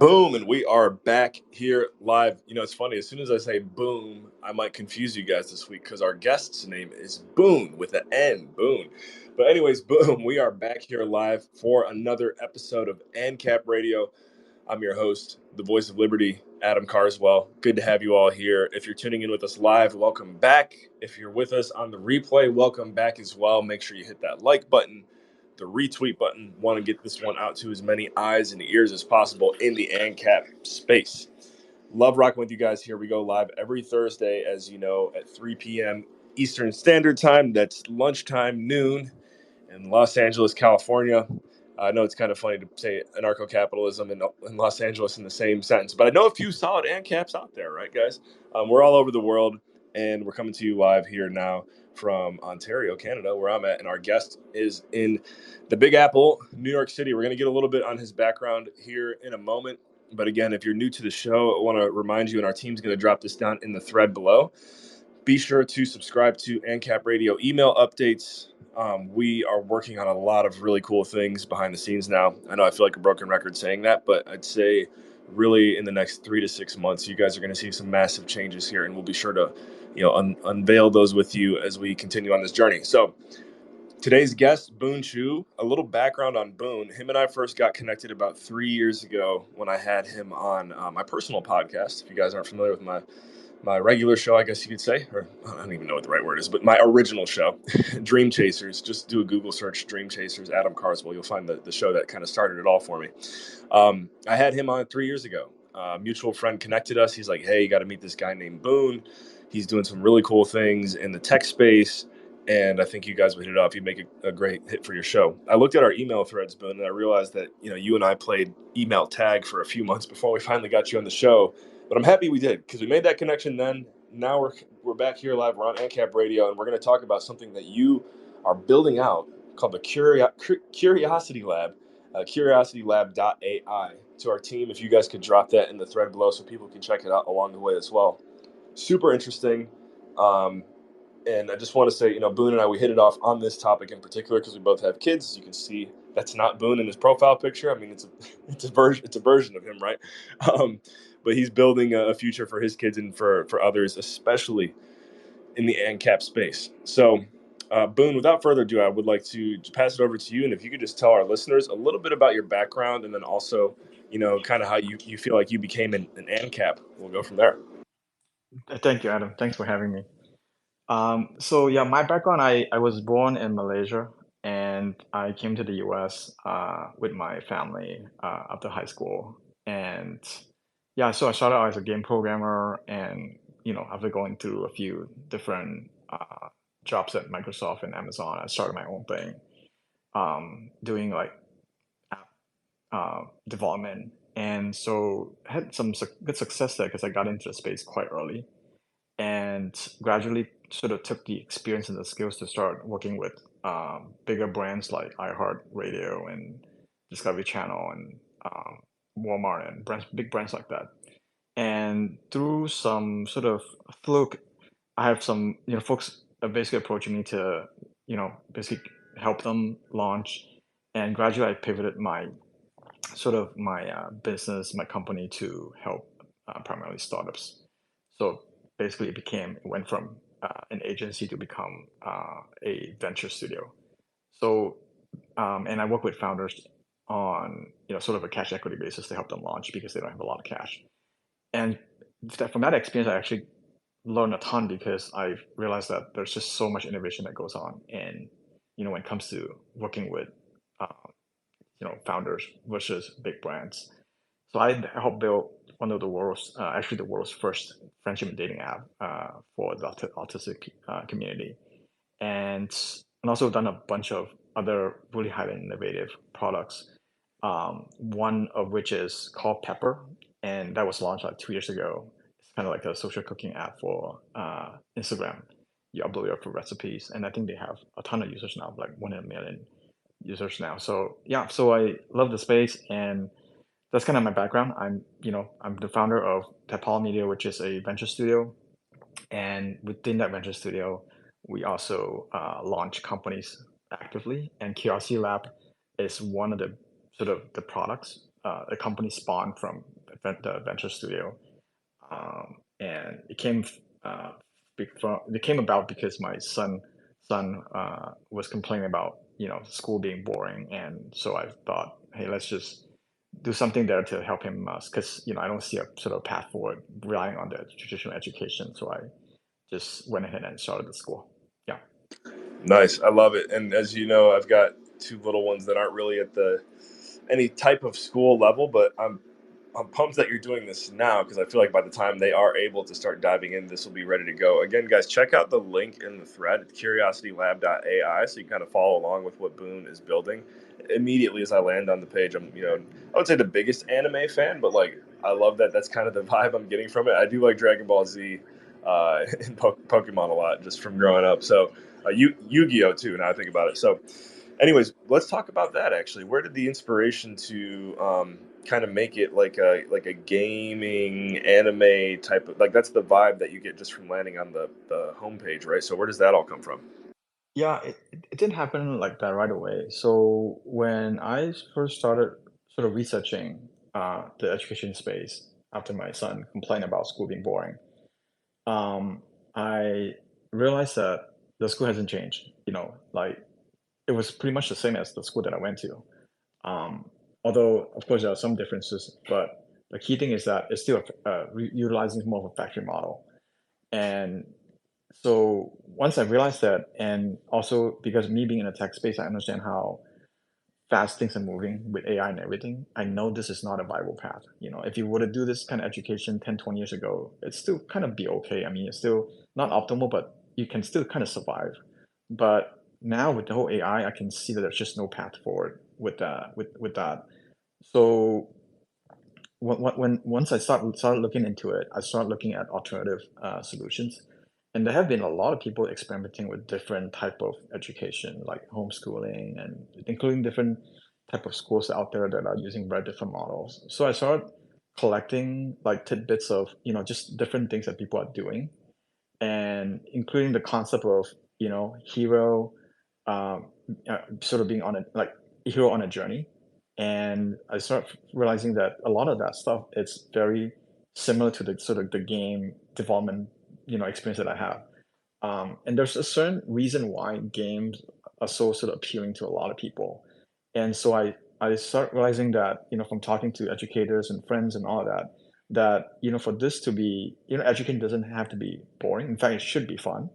Boom, and we are back here live. You know, it's funny. As soon as I say boom, I might confuse you guys this week because our guest's name is Boon with an N, Boon. But anyways, boom, we are back here live for another episode of ANCAP Radio. I'm your host, the voice of liberty, Adam Carswell. Good to have you all here. If you're tuning in with us live, welcome back. If you're with us on the replay, welcome back as well. Make sure you hit that like button, the retweet button. Want to get this one out to as many eyes and ears as possible in the ANCAP space. Love rocking with you guys. Here we go live every Thursday, as you know, at 3 p.m. Eastern Standard Time. That's lunchtime, noon in Los Angeles, California. I know it's kind of funny to say anarcho-capitalism in Los Angeles in the same sentence, but I know a few solid ANCAPs out there, right, guys? We're all over the world, and we're coming to you live here now from Ontario, Canada, where I'm at, and our guest is in the Big Apple, New York City. We're going to get a little bit on his background here in a moment, but again, if you're new to the show, I want to remind you, and our team's going to drop this down in the thread below. Be sure to subscribe to ANCAP Radio email updates. We are working on a lot of really cool things behind the scenes now. I know I feel like a broken record saying that, but I'd say really in the next 3 to 6 months, you guys are going to see some massive changes here, and we'll be sure to, unveil those with you as we continue on this journey. So today's guest, Boon Chew, a little background on Boon. Him and I first got connected about 3 years ago when I had him on my personal podcast. If you guys aren't familiar with my regular show, I guess you could say, or I don't even know what the right word is, but my original show, Dream Chasers. Just do a Google search, Dream Chasers, Adam Carswell. You'll find the show that kind of started it all for me. I had him on 3 years ago. Mutual friend connected us. He's like, hey, you got to meet this guy named Boon. He's doing some really cool things in the tech space, and I think you guys would hit it off. You'd make a great hit for your show. I looked at our email threads, Boon, and I realized that you and I played email tag for a few months before we finally got you on the show. But I'm happy we did, because we made that connection then. Now we're back here live. We're on ANCAP Radio, and we're going to talk about something that you are building out called the Curiosity Lab, curiositylab.ai. To our team, if you guys could drop that in the thread below so people can check it out along the way as well. Super interesting. And I just want to say, Boone and I, we hit it off on this topic in particular because we both have kids. As you can see, that's not Boone in his profile picture. I mean, it's a version of him, right? But he's building a future for his kids and for others, especially in the ANCAP space. So, Boone, without further ado, I would like to pass it over to you. And if you could just tell our listeners a little bit about your background and then also, kind of how you feel like you became an ANCAP. We'll go from there. Thank you, Adam. Thanks for having me. So yeah, my background, I was born in Malaysia and I came to the US with my family after high school. And yeah, so I started out as a game programmer and, after going through a few different jobs at Microsoft and Amazon, I started my own thing, doing like app development. And so I had some good success there because I got into the space quite early and gradually sort of took the experience and the skills to start working with bigger brands like iHeartRadio and Discovery Channel and Walmart and big brands like that. And through some sort of fluke, I have some folks are basically approaching me to basically help them launch. And gradually, I pivoted my business, my company to help primarily startups. So basically, it went from an agency to become a venture studio. So, and I work with founders on sort of a cash equity basis to help them launch because they don't have a lot of cash. And from that experience, I actually learned a ton because I realized that there's just so much innovation that goes on, and when it comes to working with uh, founders versus big brands. So I helped build one of the actually the world's first friendship and dating app for the autistic community, and also done a bunch of other really highly innovative products. One of which is called Pepper, and that was launched like 2 years ago. It's kind of like a social cooking app for Instagram. You upload your food recipes, and I think they have a ton of users now, like 1 million users now. So yeah, so I love the space, and that's kind of my background. I'm the founder of Tappollo Media, which is a venture studio, and within that venture studio, we also launch companies actively. And Curiosity Lab is one of the sort of the products. A company spawned from the venture studio, and it came about because my son was complaining about school being boring, and so I thought, hey, let's just do something there to help him, because I don't see a sort of path forward relying on the traditional education. So I just went ahead and started the school. Yeah. Nice. I love it. And as you know, I've got two little ones that aren't really at the any type of school level, but I'm pumped that you're doing this now because I feel like by the time they are able to start diving in, this will be ready to go. Again, guys, check out the link in the thread at curiositylab.ai so you kind of follow along with what Boone is building. Immediately as I land on the page, I'm, I would say the biggest anime fan, but like I love that that's kind of the vibe I'm getting from it. I do like Dragon Ball Z and Pokemon a lot just from growing up. So Yu-Gi-Oh too. Now I think about it. So anyways, let's talk about that actually. Where did the inspiration to kind of make it like a gaming anime type of, like that's the vibe that you get just from landing on the homepage, right? So where does that all come from? Yeah, it didn't happen like that right away. So when I first started sort of researching the education space after my son complained about school being boring, um, I realized that the school hasn't changed. Like it was pretty much the same as the school that I went to. Um, Although, of course, there are some differences, but the key thing is that it's still utilizing more of a factory model. And so once I realized that, and also because me being in a tech space, I understand how fast things are moving with AI and everything. I know this is not a viable path. If you were to do this kind of education 10, 20 years ago, it's still kind of be okay. I mean, it's still not optimal, but you can still kind of survive. But now with the whole AI, I can see that there's just no path forward with that. With that. So once I started looking into it, I started looking at alternative solutions, and there have been a lot of people experimenting with different type of education, like homeschooling, and including different type of schools out there that are using very different models. So I started collecting like tidbits of just different things that people are doing, and including the concept of hero, um, sort of being on a like hero on a journey. And I start realizing that a lot of that stuff it's very similar to the sort of the game development experience that I have. And there's a certain reason why games are so sort of appealing to a lot of people. And so I start realizing that, from talking to educators and friends and all of that, for this to be, education doesn't have to be boring. In fact, it should be fun.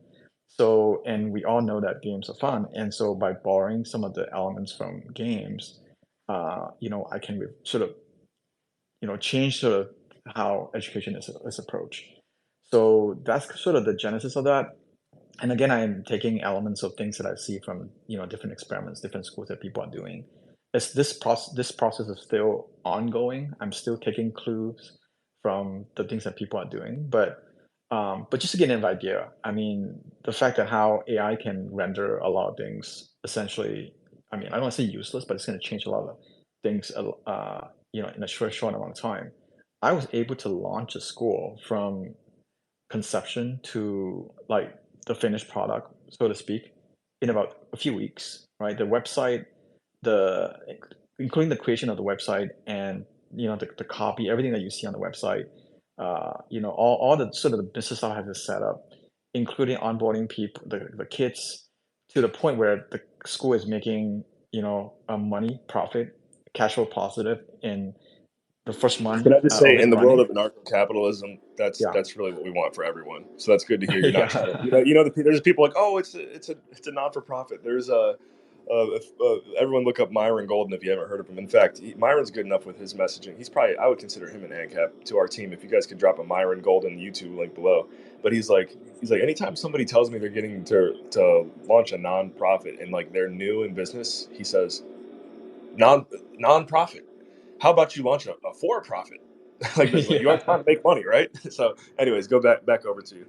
So, and we all know that games are fun. And so by borrowing some of the elements from games, I can sort of, change sort of how education is approached. So that's sort of the genesis of that. And again, I'm taking elements of things that I see from different experiments, different schools that people are doing. As this process is still ongoing. I'm still taking clues from the things that people are doing, but just to get an idea, I mean, the fact that how AI can render a lot of things essentially, I mean, I don't want to say useless, but it's going to change a lot of things, in a short amount of time. I was able to launch a school from conception to like the finished product, so to speak, in about a few weeks, right? The website, the including the creation of the website and the copy, everything that you see on the website, all the sort of the business stuff I have to set up, including onboarding people, the kids, to the point where the school is making a money profit, cash flow positive in the first month Can I just of say, it in the world running. of anarcho-capitalism, Yeah, that's really what we want for everyone. So that's good to hear. You're not trying to, yeah. there's people like, oh, it's a non-for-profit. There's everyone look up Myron Golden if you haven't heard of him. In fact, Myron's good enough with his messaging. He's probably, I would consider him an ANCAP to our team. If you guys could drop a Myron Golden YouTube link below. But he's like, anytime somebody tells me they're getting to launch a non-profit and like they're new in business, he says non non-profit. How about you launch a for-profit? Like this, like you are Yeah. trying to make money, right? So, anyways, go back over to you.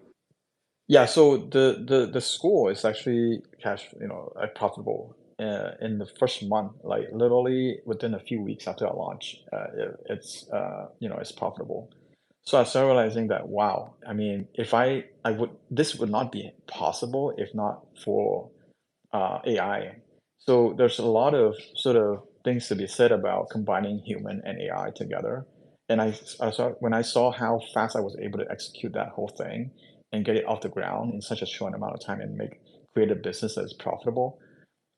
Yeah, so the school is actually profitable in the first month, like literally within a few weeks after I launch, it's profitable. So I started realizing that wow, I mean, if I would this would not be possible if not for AI. So there's a lot of sort of things to be said about combining human and AI together. And I saw when I saw how fast I was able to execute that whole thing and get it off the ground in such a short amount of time and create a business that is profitable,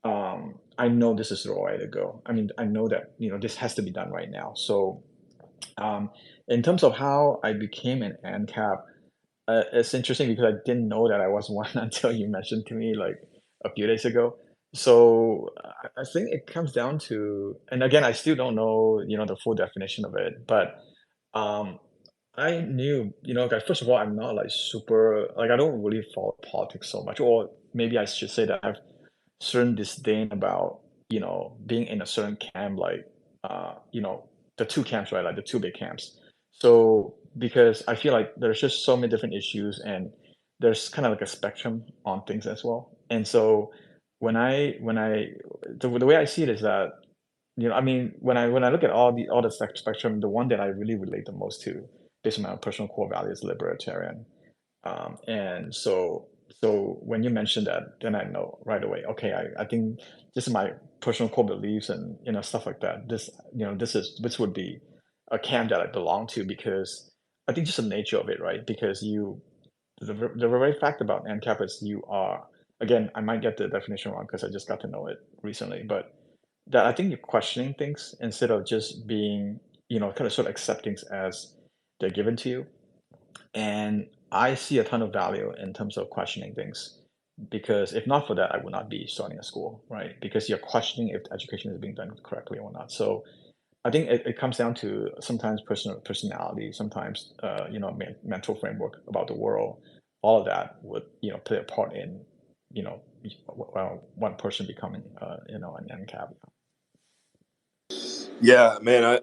I know this is the way to go. I mean, I know that, this has to be done right now. So, um, in terms of how I became an ANCAP, it's interesting because I didn't know that I was one until you mentioned to me like a few days ago. So I think it comes down to, and again, I still don't know, the full definition of it, but um, I knew, that first of all, I'm not like super, like I don't really follow politics so much, or maybe I should say that I've certain disdain about, being in a certain camp, like, the two camps, right? Like the two big camps. So, because I feel like there's just so many different issues and there's kind of like a spectrum on things as well. And so the way I see it is that, I mean, when I look at all the spectrum, the one that I really relate the most to based on my personal core value is libertarian. And so when you mentioned that, then I know right away, okay, I think this is my personal core beliefs and stuff like that. This would be a camp that I belong to because I think just the nature of it, right? Because the very fact about ANCAP is you are, again, I might get the definition wrong because I just got to know it recently, but that I think you're questioning things instead of just being, kind of sort of accepting as they're given to you. And I see a ton of value in terms of questioning things because if not for that, I would not be starting a school, right? Because you're questioning if education is being done correctly or not. So I think it comes down to sometimes personality, sometimes mental framework about the world. All of that would play a part in one person becoming an NCAP. Yeah, man.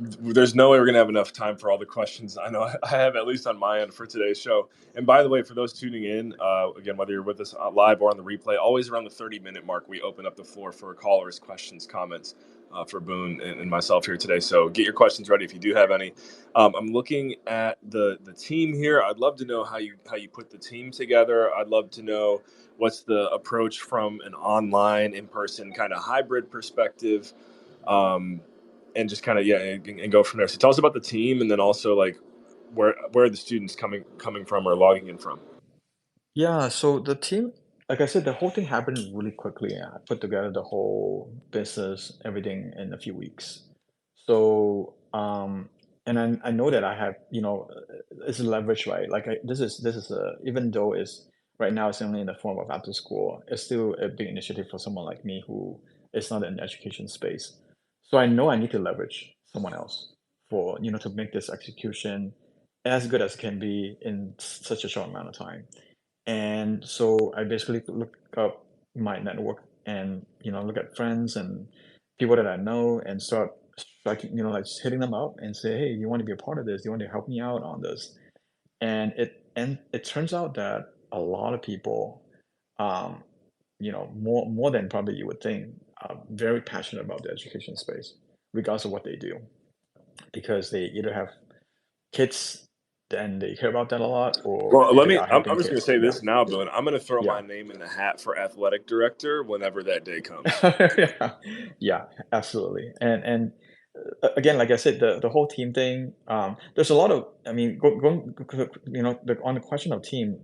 There's no way we're gonna have enough time for all the questions I know I have at least on my end for today's show. And by the way, for those tuning in, again, whether you're with us live or on the replay, always around the 30-minute mark, we open up the floor for callers, questions, comments for Boone and myself here today. So get your questions ready if you do have any. I'm looking at the team here. I'd love to know how you put the team together. I'd love to know what's the approach from an online, in-person kind of hybrid perspective. Um, and just kind of and go from there. So tell us about the team, and then also like where are the students coming from or logging in from? Yeah, so the team, like I said, the whole thing happened really quickly. I put together the whole business, everything in a few weeks. So, and I know that I have, it's leverage, right? Like this is even though it's right now it's only in the form of after school, it's still a big initiative for someone like me who is not in the education space. So I know I need to leverage someone else for, to make this execution as good as can be in such a short amount of time. And so I basically look up my network and, look at friends and people that I know and start striking, like just hitting them up and say, hey, you want to be a part of this? You want to help me out on this? And it turns out that a lot of people, um, more than probably you would think, are very passionate about the education space, regardless of what they do, because they either have kids and they care about that a lot, or Well, let they me. are I'm, helping I'm just going kids. to say Yeah. this now, Bill. And I'm going to throw my Yeah. name in the hat for athletic director whenever that day comes. Yeah, yeah, absolutely. And again, like I said, the whole team thing. There's a lot of. I mean, on the question of team,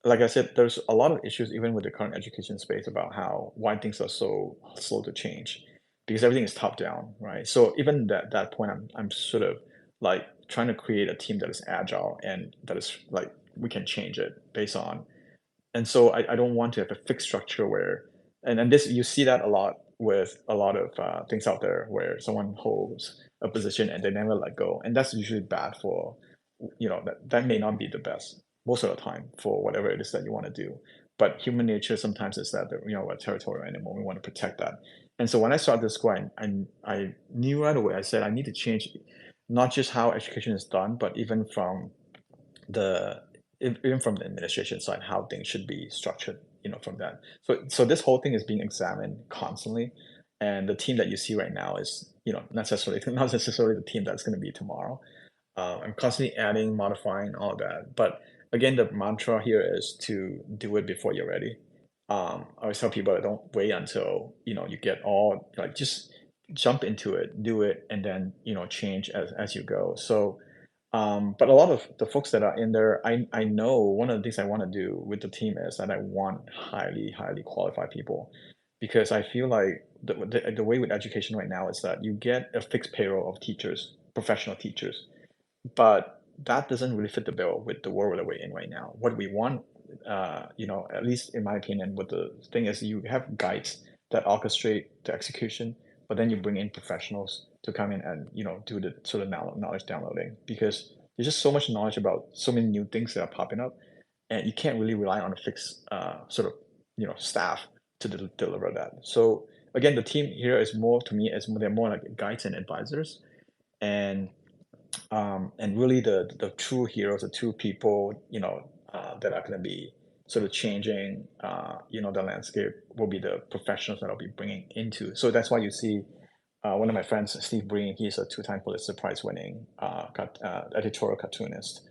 like I said, there's a lot of issues even with the current education space about how why things are so slow to change because everything is top down, right? So even that point, I'm sort of like trying to create a team that is agile and that is like we can change it based on and so I don't want to have a fixed structure where and this you see that a lot with a lot of things out there where someone holds a position and they never let go and that's usually bad for that may not be the best most of the time for whatever it is that you want to do but human nature sometimes is that we're a territorial animal we want to protect that and so when I started this school I knew right away I said I need to change not just how education is done but even from the even from the administration side, how things should be structured, from that. So this whole thing is being examined constantly, and the team that you see right now is, not necessarily the team that's going to be tomorrow. I'm constantly adding, modifying, all that. But again, the mantra here is to do it before you're ready. I always tell people that don't wait until you get all like just jump into it, do it, and then change as you go. So, but a lot of the folks that are in there, I know one of the things I want to do with the team is that I want highly qualified people, because I feel like the way with education right now is that you get a fixed payroll of teachers, professional teachers, but that doesn't really fit the bill with the world that we're in right now. What we want, at least in my opinion, what the thing is, you have guides that orchestrate the execution, but then you bring in professionals to come in and do the sort of knowledge downloading, because there's just so much knowledge about so many new things that are popping up, and you can't really rely on a fixed sort of staff to deliver that. So again, the team here is more to me is more, they're more like guides and advisors, and really the true heroes, the true people, that are going to be sort of changing, the landscape will be the professionals that I'll be bringing into. So that's why you see one of my friends, Steve Breen, he's a two-time Pulitzer Prize winning editorial cartoonist.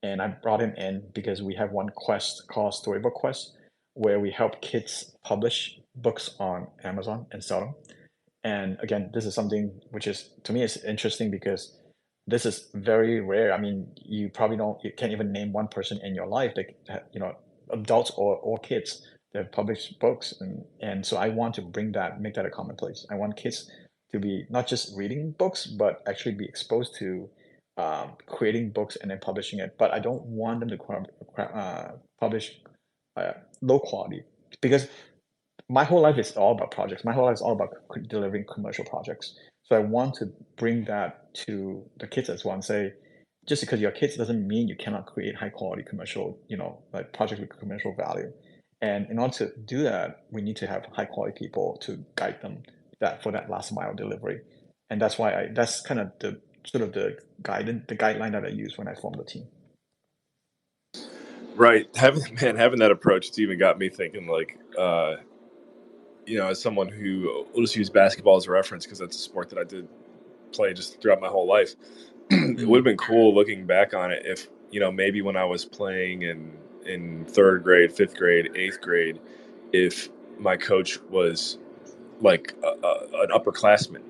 And I brought him in because we have one quest called Storybook Quest, where we help kids publish books on Amazon and sell them. And again, this is something which is, to me, is interesting because this is very rare. I mean, you can't even name one person in your life that, adults or kids that have published books. And so I want to make that a commonplace. I want kids to be not just reading books, but actually be exposed to creating books and then publishing it. But I don't want them to publish uh, low quality, because my whole life is all about projects. My whole life is all about delivering commercial projects. So I want to bring that to the kids as well and say, just because you're kids doesn't mean you cannot create high quality commercial, like projects with commercial value. And in order to do that, we need to have high quality people to guide them that for that last mile delivery. And that's why that's kind of the sort of the guideline that I use when I form the team. Right. Having that approach, it's even got me thinking like, as someone who, we'll just use basketball as a reference because that's a sport that I did play just throughout my whole life. It would have Mm, been cool looking back on it if, maybe when I was playing in third grade, fifth grade, eighth grade, if my coach was like an upperclassman,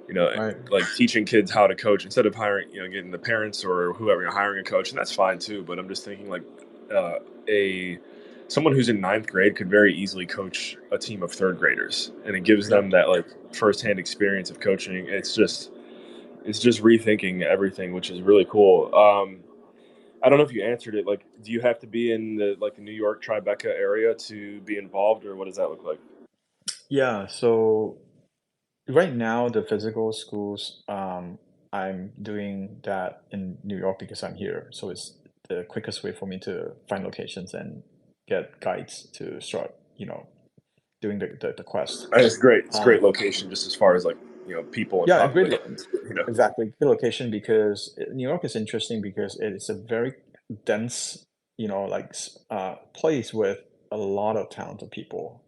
right. like teaching kids how to coach instead of hiring, getting the parents or whoever, hiring a coach, and that's fine too. But I'm just thinking like uh, a someone who's in ninth grade could very easily coach a team of third graders, and it gives them Yep. that like firsthand experience of coaching. It's just rethinking everything, which is really cool. I don't know if you answered it. Like, do you have to be in the New York Tribeca area to be involved, or what does that look like? Yeah. So right now, the physical schools, I'm doing that in New York because I'm here. So it's the quickest way for me to find locations and get guides to start, doing the quest. And it's great. It's a great Um, location, just as far as like people and yeah, population. exactly, good location because New York is interesting because it's a very dense, place with a lot of talented people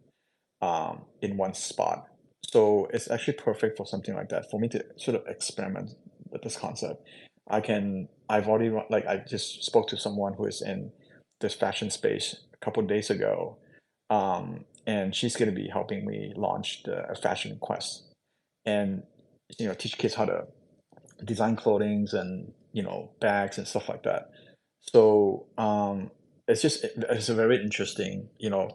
in one spot. So it's actually perfect for something like that, for me to sort of experiment with this concept. I've already, like, I just spoke to someone who is in this fashion space a couple of days ago, and she's going to be helping me launch a fashion quest and, teach kids how to design clothings and, bags and stuff like that. So, it's a very interesting,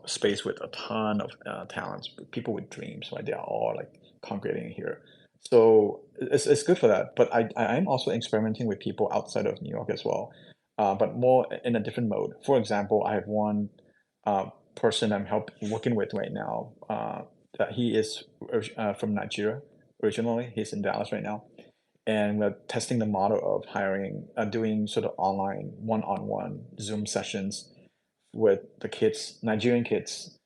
space with a ton of talents, people with dreams, right? They are all like congregating here. So it's good for that. But I'm also experimenting with people outside of New York as well, but more in a different mode. For example, I have one person working with right now. That he is from Nigeria originally. He's in Dallas right now, and we're testing the model of doing sort of online one-on-one Zoom sessions with the kids, Nigerian kids,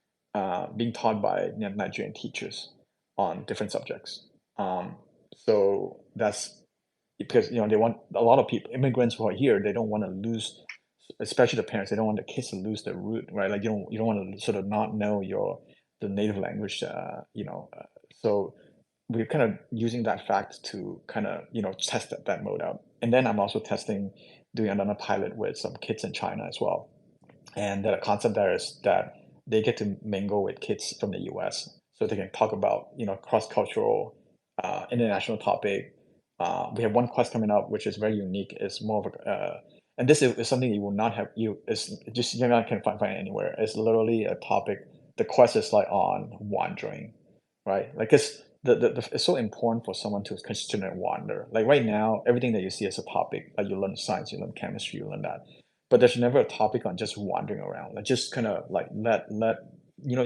being taught by Nigerian teachers on different subjects. So that's because they want a lot of people, immigrants who are here, they don't want to lose, especially the parents. They don't want the kids to lose their root, right? Like you don't want to sort of not know the native language, so we're kind of using that fact to kind of test that mode out. And then I'm also doing another pilot with some kids in China as well. And the concept there is that they get to mingle with kids from the US, so they can talk about cross cultural international topic. We have one quest coming up, which is very unique. It's more of a, and this is something you will not have. It's just you're not can find it anywhere. It's literally a topic. The quest is like on wandering, right? Like it's so important for someone to consider and wander. Like right now, everything that you see as a topic, like you learn science, you learn chemistry, you learn that, but there's never a topic on just wandering around. Like just kind of like let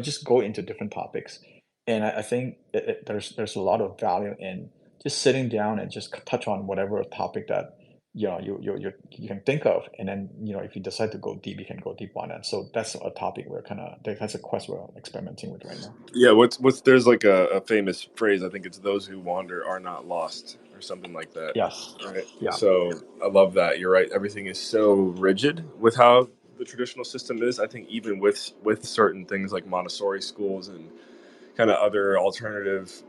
just go into different topics. And I think there's a lot of value in just sitting down and just touch on whatever topic that you can think of, and then if you decide to go deep, you can go deep on it. So that's a topic we're kind of that's a quest we're experimenting with right now. Yeah, what's there's like a famous phrase. I think it's "those who wander are not lost" or something like that. Yes. Right. Yeah. So I love that. You're right. Everything is so rigid with how the traditional system is. I think even with certain things like Montessori schools and kind of other alternative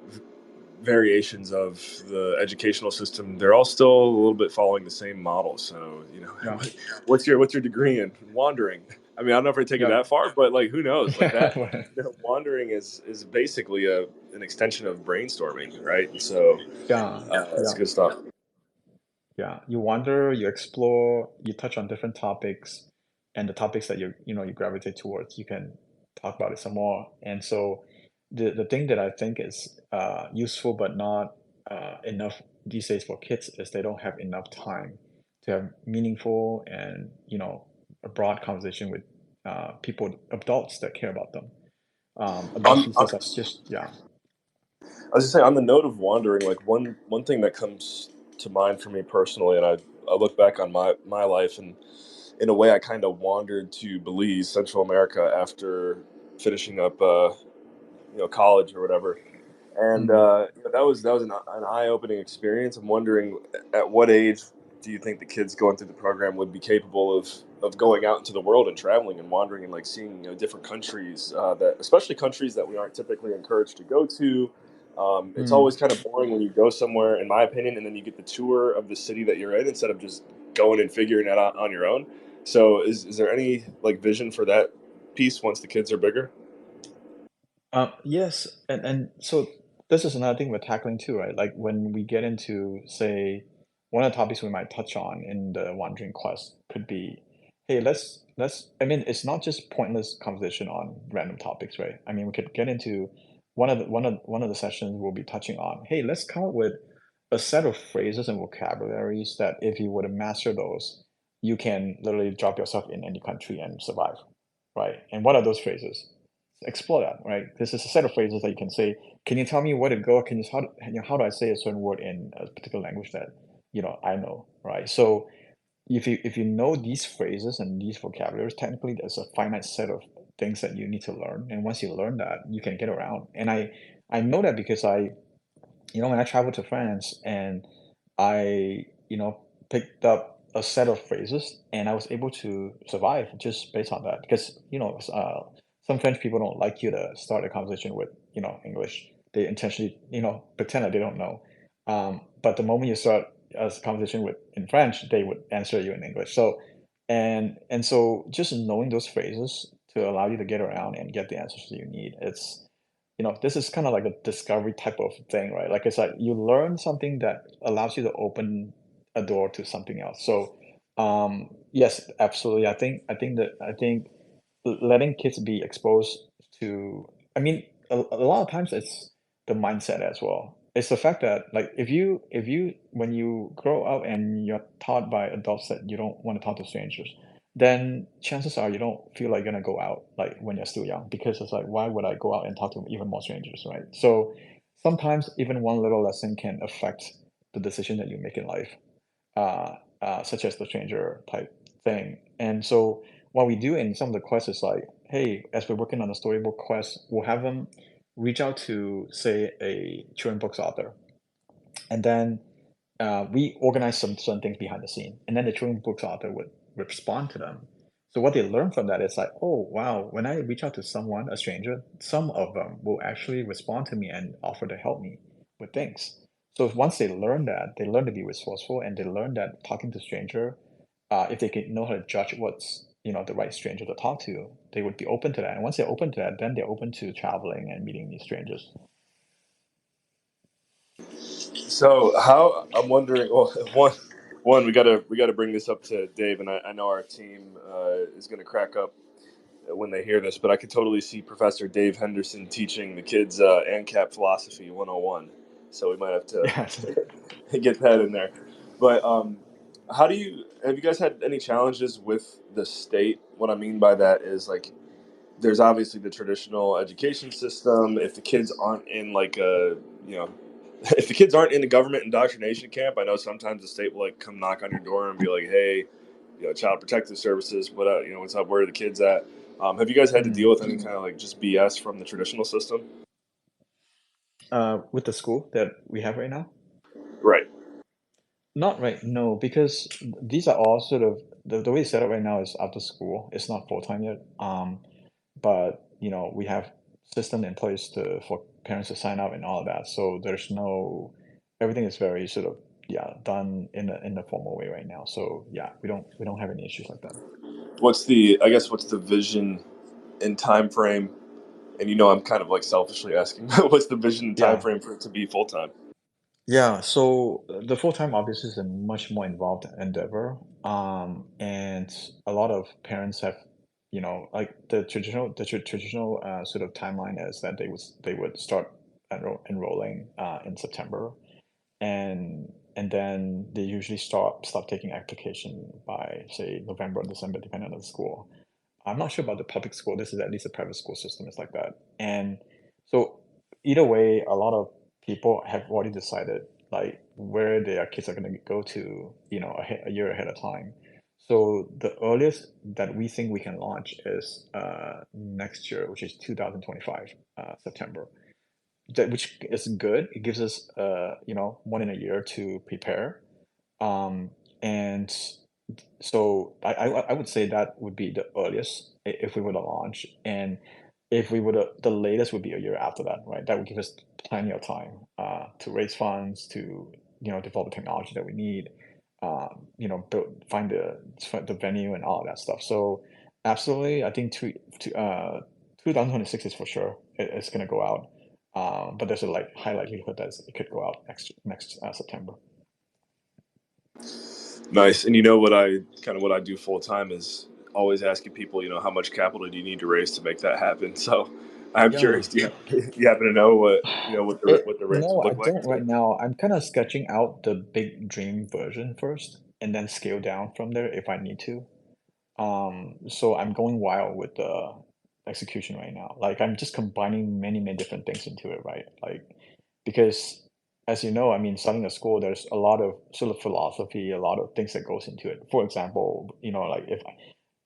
variations of the educational system, they're all still a little bit following the same model. So, Yeah. what's your degree in wandering? I mean, I don't know if I take it Yeah. that far, but like, who knows? Like that, Yeah. wandering is basically an extension of brainstorming, right? And so, Yeah. that's Yeah. good stuff. Yeah, you wander, you explore, you touch on different topics, and the topics that you gravitate towards, you can talk about it some more. And so, the thing that I think is useful but not enough these days for kids is they don't have enough time to have meaningful and a broad conversation with people, adults that care about them. Adults these On, days are just yeah. I was just saying, on the note of wandering, like one thing that comes to mind for me personally, and I look back on my life, and in a way, I kind of wandered to Belize, Central America, after finishing up, college or whatever. And Mm, that was an eye opening experience. I'm wondering, at what age do you think the kids going through the program would be capable of going out into the world and traveling and wandering and like seeing different countries, that especially countries that we aren't typically encouraged to go to. It's mm. always kind of boring when you go somewhere, in my opinion, and then you get the tour of the city that you're in instead of just going and figuring it out on your own. So, is there any like vision for that piece once the kids are bigger? Yes, and so this is another thing we're tackling too, right? Like when we get into, say, one of the topics we might touch on in the Wandering Quest could be, hey, let's. I mean, it's not just pointless conversation on random topics, right? I mean, we could get into one of the sessions we'll be touching on. Hey, let's come up with a set of phrases and vocabularies that if you were to master those, you can literally drop yourself in any country and survive, right? And what are those phrases? Explore that, right? This is a set of phrases that you can say. Can you tell me where to go? Can you how do I say a certain word in a particular language that I know, right? So if you know these phrases and these vocabularies, technically there's a finite set of things that you need to learn, and once you learn that, you can get around. And I know that because when I traveled to France and I, picked up a set of phrases and I was able to survive just based on that. Because, some French people don't like you to start a conversation with, English. They intentionally, pretend that they don't know. But the moment you start a conversation with in French, they would answer you in English. So just knowing those phrases to allow you to get around and get the answers that you need, this is kind of like a discovery type of thing, right? Like it's like you learn something that allows you to open a door to something else. So, yes, absolutely. I think letting kids be exposed to, I mean, a lot of times it's the mindset as well. It's the fact that like if you when you grow up and you're taught by adults that you don't want to talk to strangers, then chances are you don't feel like you're gonna go out like when you're still young because it's like why would I go out and talk to even more strangers, right? So sometimes even one little lesson can affect the decision that you make in life, such as the stranger type thing. And so what we do in some of the quests is like, hey, as we're working on the storybook quest, we'll have them reach out to say a children books author, and then we organize some certain things behind the scene, and then the children's books author would respond to them. So what they learn from that is like, oh wow, when I reach out to someone, a stranger, some of them will actually respond to me and offer to help me with things. So once they learn that, they learn to be resourceful, and they learn that talking to stranger, if they can know how to judge what's the right stranger to talk to, they would be open to that. And once they're open to that, then they're open to traveling and meeting these strangers. So how I'm wondering. Well, one we gotta bring this up to Dave, and I know our team is gonna crack up when they hear this, but I could totally see Professor Dave Henderson teaching the kids ANCAP philosophy 101. So we might have to Yes. get that in there. But how do you have you guys had any challenges with the state? What I mean by that is like there's obviously the traditional education system. If the kids aren't in like a you know if the kids aren't in the government indoctrination camp, I know sometimes the state will like come knock on your door and be like, hey, child protective services, what's up, where are the kids at? Have you guys had to deal Mm. with any kind of like just BS from the traditional system? With the school that we have right now? Right. Not right, no, because these are all sort of the way it's set up right now is after school. It's not full time yet. But we have system in place to for parents to sign up and all of that. So there's no everything is very sort of done in the formal way right now. So yeah, we don't have any issues like that. What's the vision and time frame? And I'm kind of like selfishly asking, what's the vision and time Yeah. frame for it to be full time? Yeah, so the full time obviously is a much more involved endeavor. And a lot of parents have, like the traditional sort of timeline is that they would start enrolling in September, and then they usually start taking application by say November or December, depending on the school. I'm not sure about the public school. This is at least a private school system is like that. And so either way, a lot of people have already decided like where their kids are going to go to, a year ahead of time. So the earliest that we think we can launch is next year, which is 2025 September. Which is good. It gives us more than a year to prepare. Um, and so I would say that would be the earliest if we were to launch, and if we were the latest would be a year after that, right? That would give us plenty of time to raise funds, to develop the technology that we need, find the venue and all of that stuff. So absolutely, I think 2026 is for sure it's going to go out, but there's a like high likelihood that it could go out next September. Nice. And what I do full time is always asking people, how much capital do you need to raise to make that happen? So I'm Yeah. curious, do you happen to know what the rates No, would I look like? don't right now. I'm kind of sketching out the big dream version first and then scale down from there if I need to. So I'm going wild with the execution right now. Like I'm just combining many, many different things into it, right? Like because as you know, I mean, starting a school, there's a lot of sort of philosophy, a lot of things that goes into it. For example, like if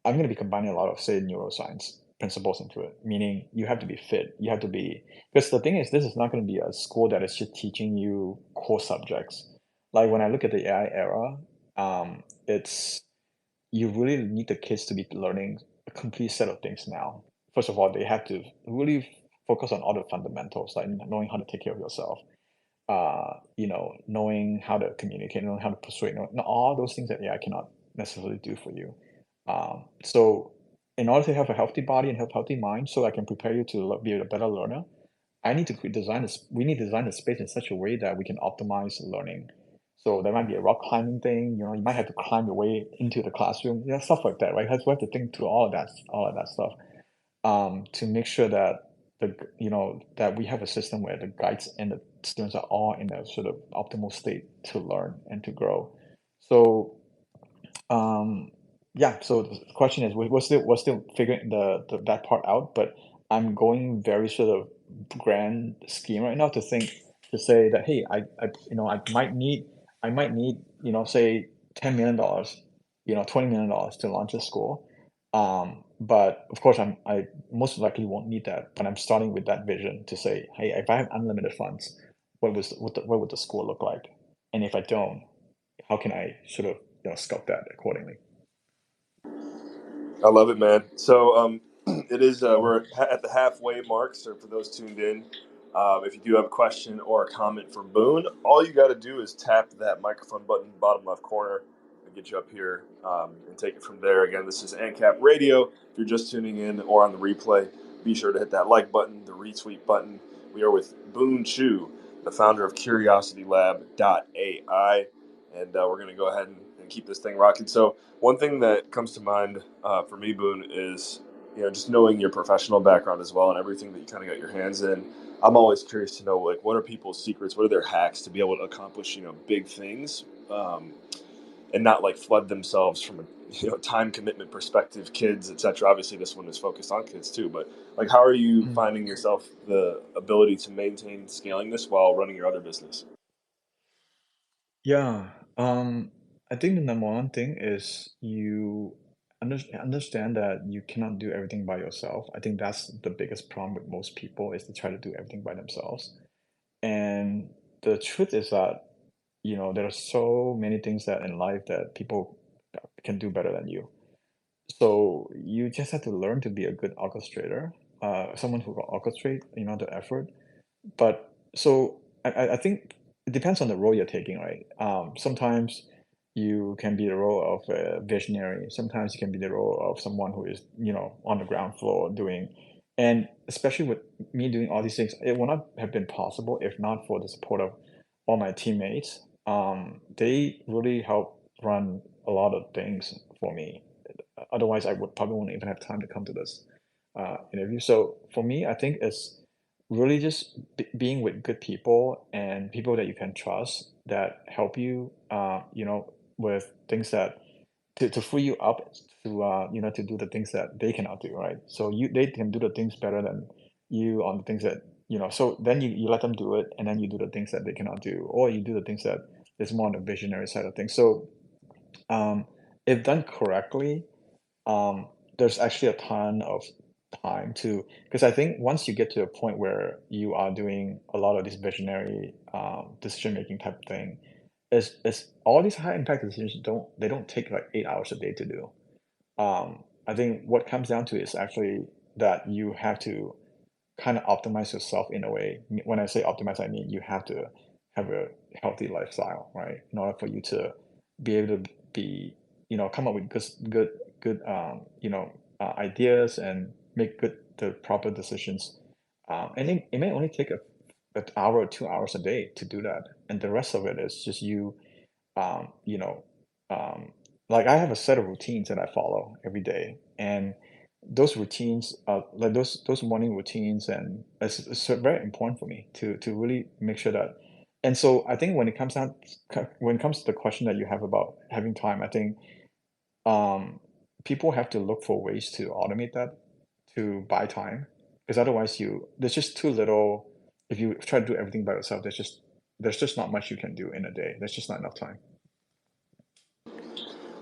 I'm going to be combining a lot of, say, neuroscience principles into it, meaning you have to be fit. You have to be, because the thing is, this is not going to be a school that is just teaching you core subjects. Like when I look at the AI era, it's, you really need the kids to be learning a complete set of things now. First of all, they have to really focus on all the fundamentals, like knowing how to take care of yourself, knowing how to communicate, knowing how to persuade, all those things that AI cannot necessarily do for you. So, in order to have a healthy body and have a healthy mind, so I can prepare you to be a better learner, I need to design this. We need to design the space in such a way that we can optimize learning. So there might be a rock climbing thing. You might have to climb your way into the classroom. Stuff like that, right? We have to think through all of that stuff, to make sure that that we have a system where the guides and the students are all in a sort of optimal state to learn and to grow. So yeah, so the question is, we're still figuring that part out, but I'm going very sort of grand scheme right now to say that hey, I might need say $10 million, $20 million to launch a school, but of course I most likely won't need that, but I'm starting with that vision to say hey, if I have unlimited funds, what would the school look like, and if I don't, how can I sort of sculpt that accordingly. I love it, man. So it is. We're at the halfway mark. So for those tuned in, if you do have a question or a comment for Boone, all you got to do is tap that microphone button, bottom left corner, and get you up here and take it from there. Again, this is ANCAP Radio. If you're just tuning in or on the replay, be sure to hit that like button, the retweet button. We are with Boon Chew. the founder of CuriosityLab.ai, and we're going to go ahead and keep this thing rocking. So one thing that comes to mind for me, Boone, is just knowing your professional background as well and everything that you kind of got your hands in. I'm always curious to know, like, what are people's secrets? What are their hacks to be able to accomplish big things, and not like flood themselves from a time commitment perspective, kids, etc. Obviously, this one is focused on kids too, but like, how are you Mm. finding yourself the ability to maintain scaling this while running your other business? Yeah, I think the number one thing is you understand that you cannot do everything by yourself. I think that's the biggest problem with most people is to try to do everything by themselves. And the truth is that, there are so many things that in life that people can do better than you. So you just have to learn to be a good orchestrator, someone who will orchestrate, the effort. But so I think it depends on the role you're taking, right? Sometimes you can be the role of a visionary. Sometimes you can be the role of someone who is, on the ground floor doing. And especially with me doing all these things, it would not have been possible if not for the support of all my teammates. They really help run a lot of things for me. Otherwise, I would probably won't even have time to come to this interview. So for me, I think it's really just being with good people and people that you can trust that help you, with things that to free you up to, to do the things that they cannot do, right? So they can do the things better than you on the things that, so then you let them do it and then you do the things that they cannot do, or you do the things that is more on the visionary side of things. So, um, if done correctly, there's actually a ton of time to because I think once you get to a point where you are doing a lot of this visionary decision making type of thing, is all these high impact decisions don't take like 8 hours a day to do. I think what comes down to is actually that you have to kind of optimize yourself in a way. When I say optimize, I mean you have to have a healthy lifestyle, right? In order for you to be able to be, come up with good, ideas and make the proper decisions. And it may only take an hour or 2 hours a day to do that, and the rest of it is just you um, you know, um, like I have a set of routines that I follow every day, and those routines, like those morning routines, and it's very important for me to really make sure that. And so I think when it comes to the question that you have about having time, I think people have to look for ways to automate that to buy time, because otherwise there's just too little. If you try to do everything by yourself, there's just not much you can do in a day. There's just not enough time.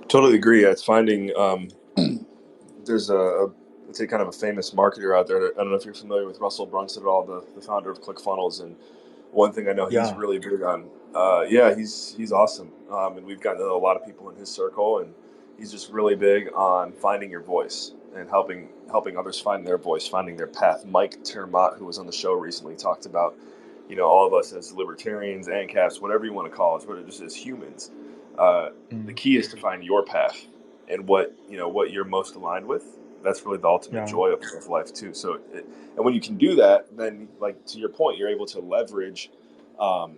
Totally agree. It's finding there's let's say kind of a famous marketer out there. I don't know if you're familiar with Russell Brunson at all, the founder of ClickFunnels, and one thing I know he's Yeah. really big on. Yeah, he's awesome, and we've gotten to know a lot of people in his circle, and he's just really big on finding your voice and helping others find their voice, finding their path. Mike Termott, who was on the show recently, talked about all of us as libertarians, ANCAPs, whatever you want to call us, but just as humans. The Mm. key is to find your path and what you're most aligned with. That's really the ultimate Yeah. joy of life too. And when you can do that, then, like, to your point, you're able to leverage um,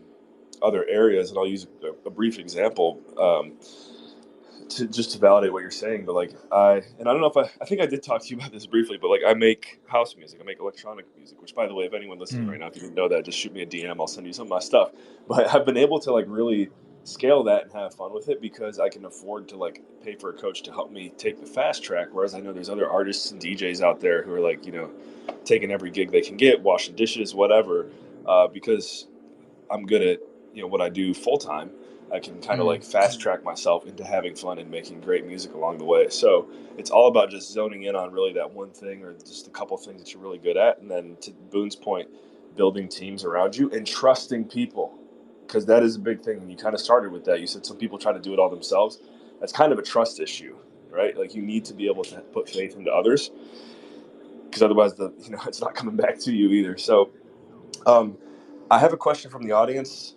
other areas. And I'll use a brief example to just to validate what you're saying. But like, I don't know if I think I did talk to you about this briefly, but like, I make house music, I make electronic music. Which, by the way, if anyone listening right Mm. now, if you didn't know that, just shoot me a DM. I'll send you some of my stuff. But I've been able to like really scale that and have fun with it because I can afford to like pay for a coach to help me take the fast track. Whereas I know there's other artists and DJs out there who are like, taking every gig they can get, washing dishes, whatever, because I'm good at what I do full time. I can kind of like Mm. fast track myself into having fun and making great music along the way. So it's all about just zoning in on really that one thing or just a couple things that you're really good at, and then to Boone's point, building teams around you and trusting people, because that is a big thing. And you kind of started with that. You said some people try to do it all themselves. That's kind of a trust issue, right? Like, you need to be able to put faith into others, because otherwise it's not coming back to you either. So um, I have a question from the audience.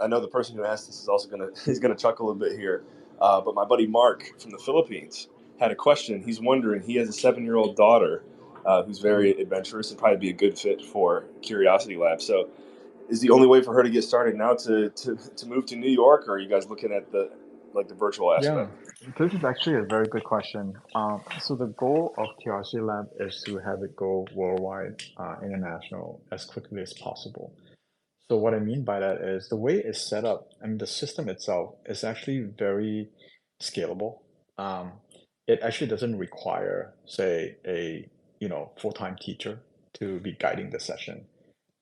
I know the person who asked this is also he's gonna chuckle a bit here. But my buddy Mark from the Philippines had a question. He's wondering. He has a 7-year-old daughter who's very adventurous and probably be a good fit for Curiosity Lab. So is the only way for her to get started now to move to New York, or are you guys looking at the like the virtual Yeah, aspect? this is actually a very good question. So the goal of Curiosity Lab is to have it go worldwide, international as quickly as possible. So what I mean by that is the way it's set up, I mean, the system itself is actually very scalable. Um, it actually doesn't require, say, a full-time teacher to be guiding the session.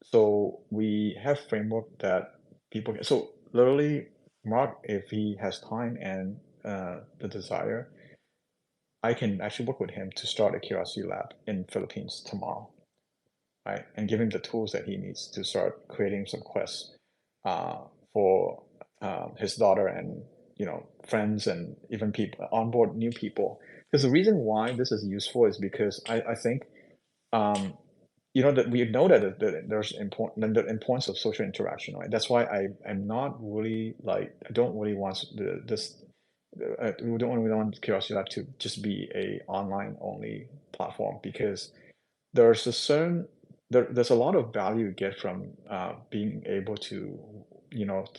So we have framework that people can. So literally, Mark, if he has time and the desire, I can actually work with him to start a curiosity lab in Philippines tomorrow, right? And give him the tools that he needs to start creating some quests for his daughter and friends and even people onboard new people. Because the reason why this is useful is because I think um, that we know that there's important the importance of social interaction, right? That's why I'm not really like I don't really want we don't really want Curiosity Lab to just be a online only platform because there's a certain there's a lot of value you get from being able to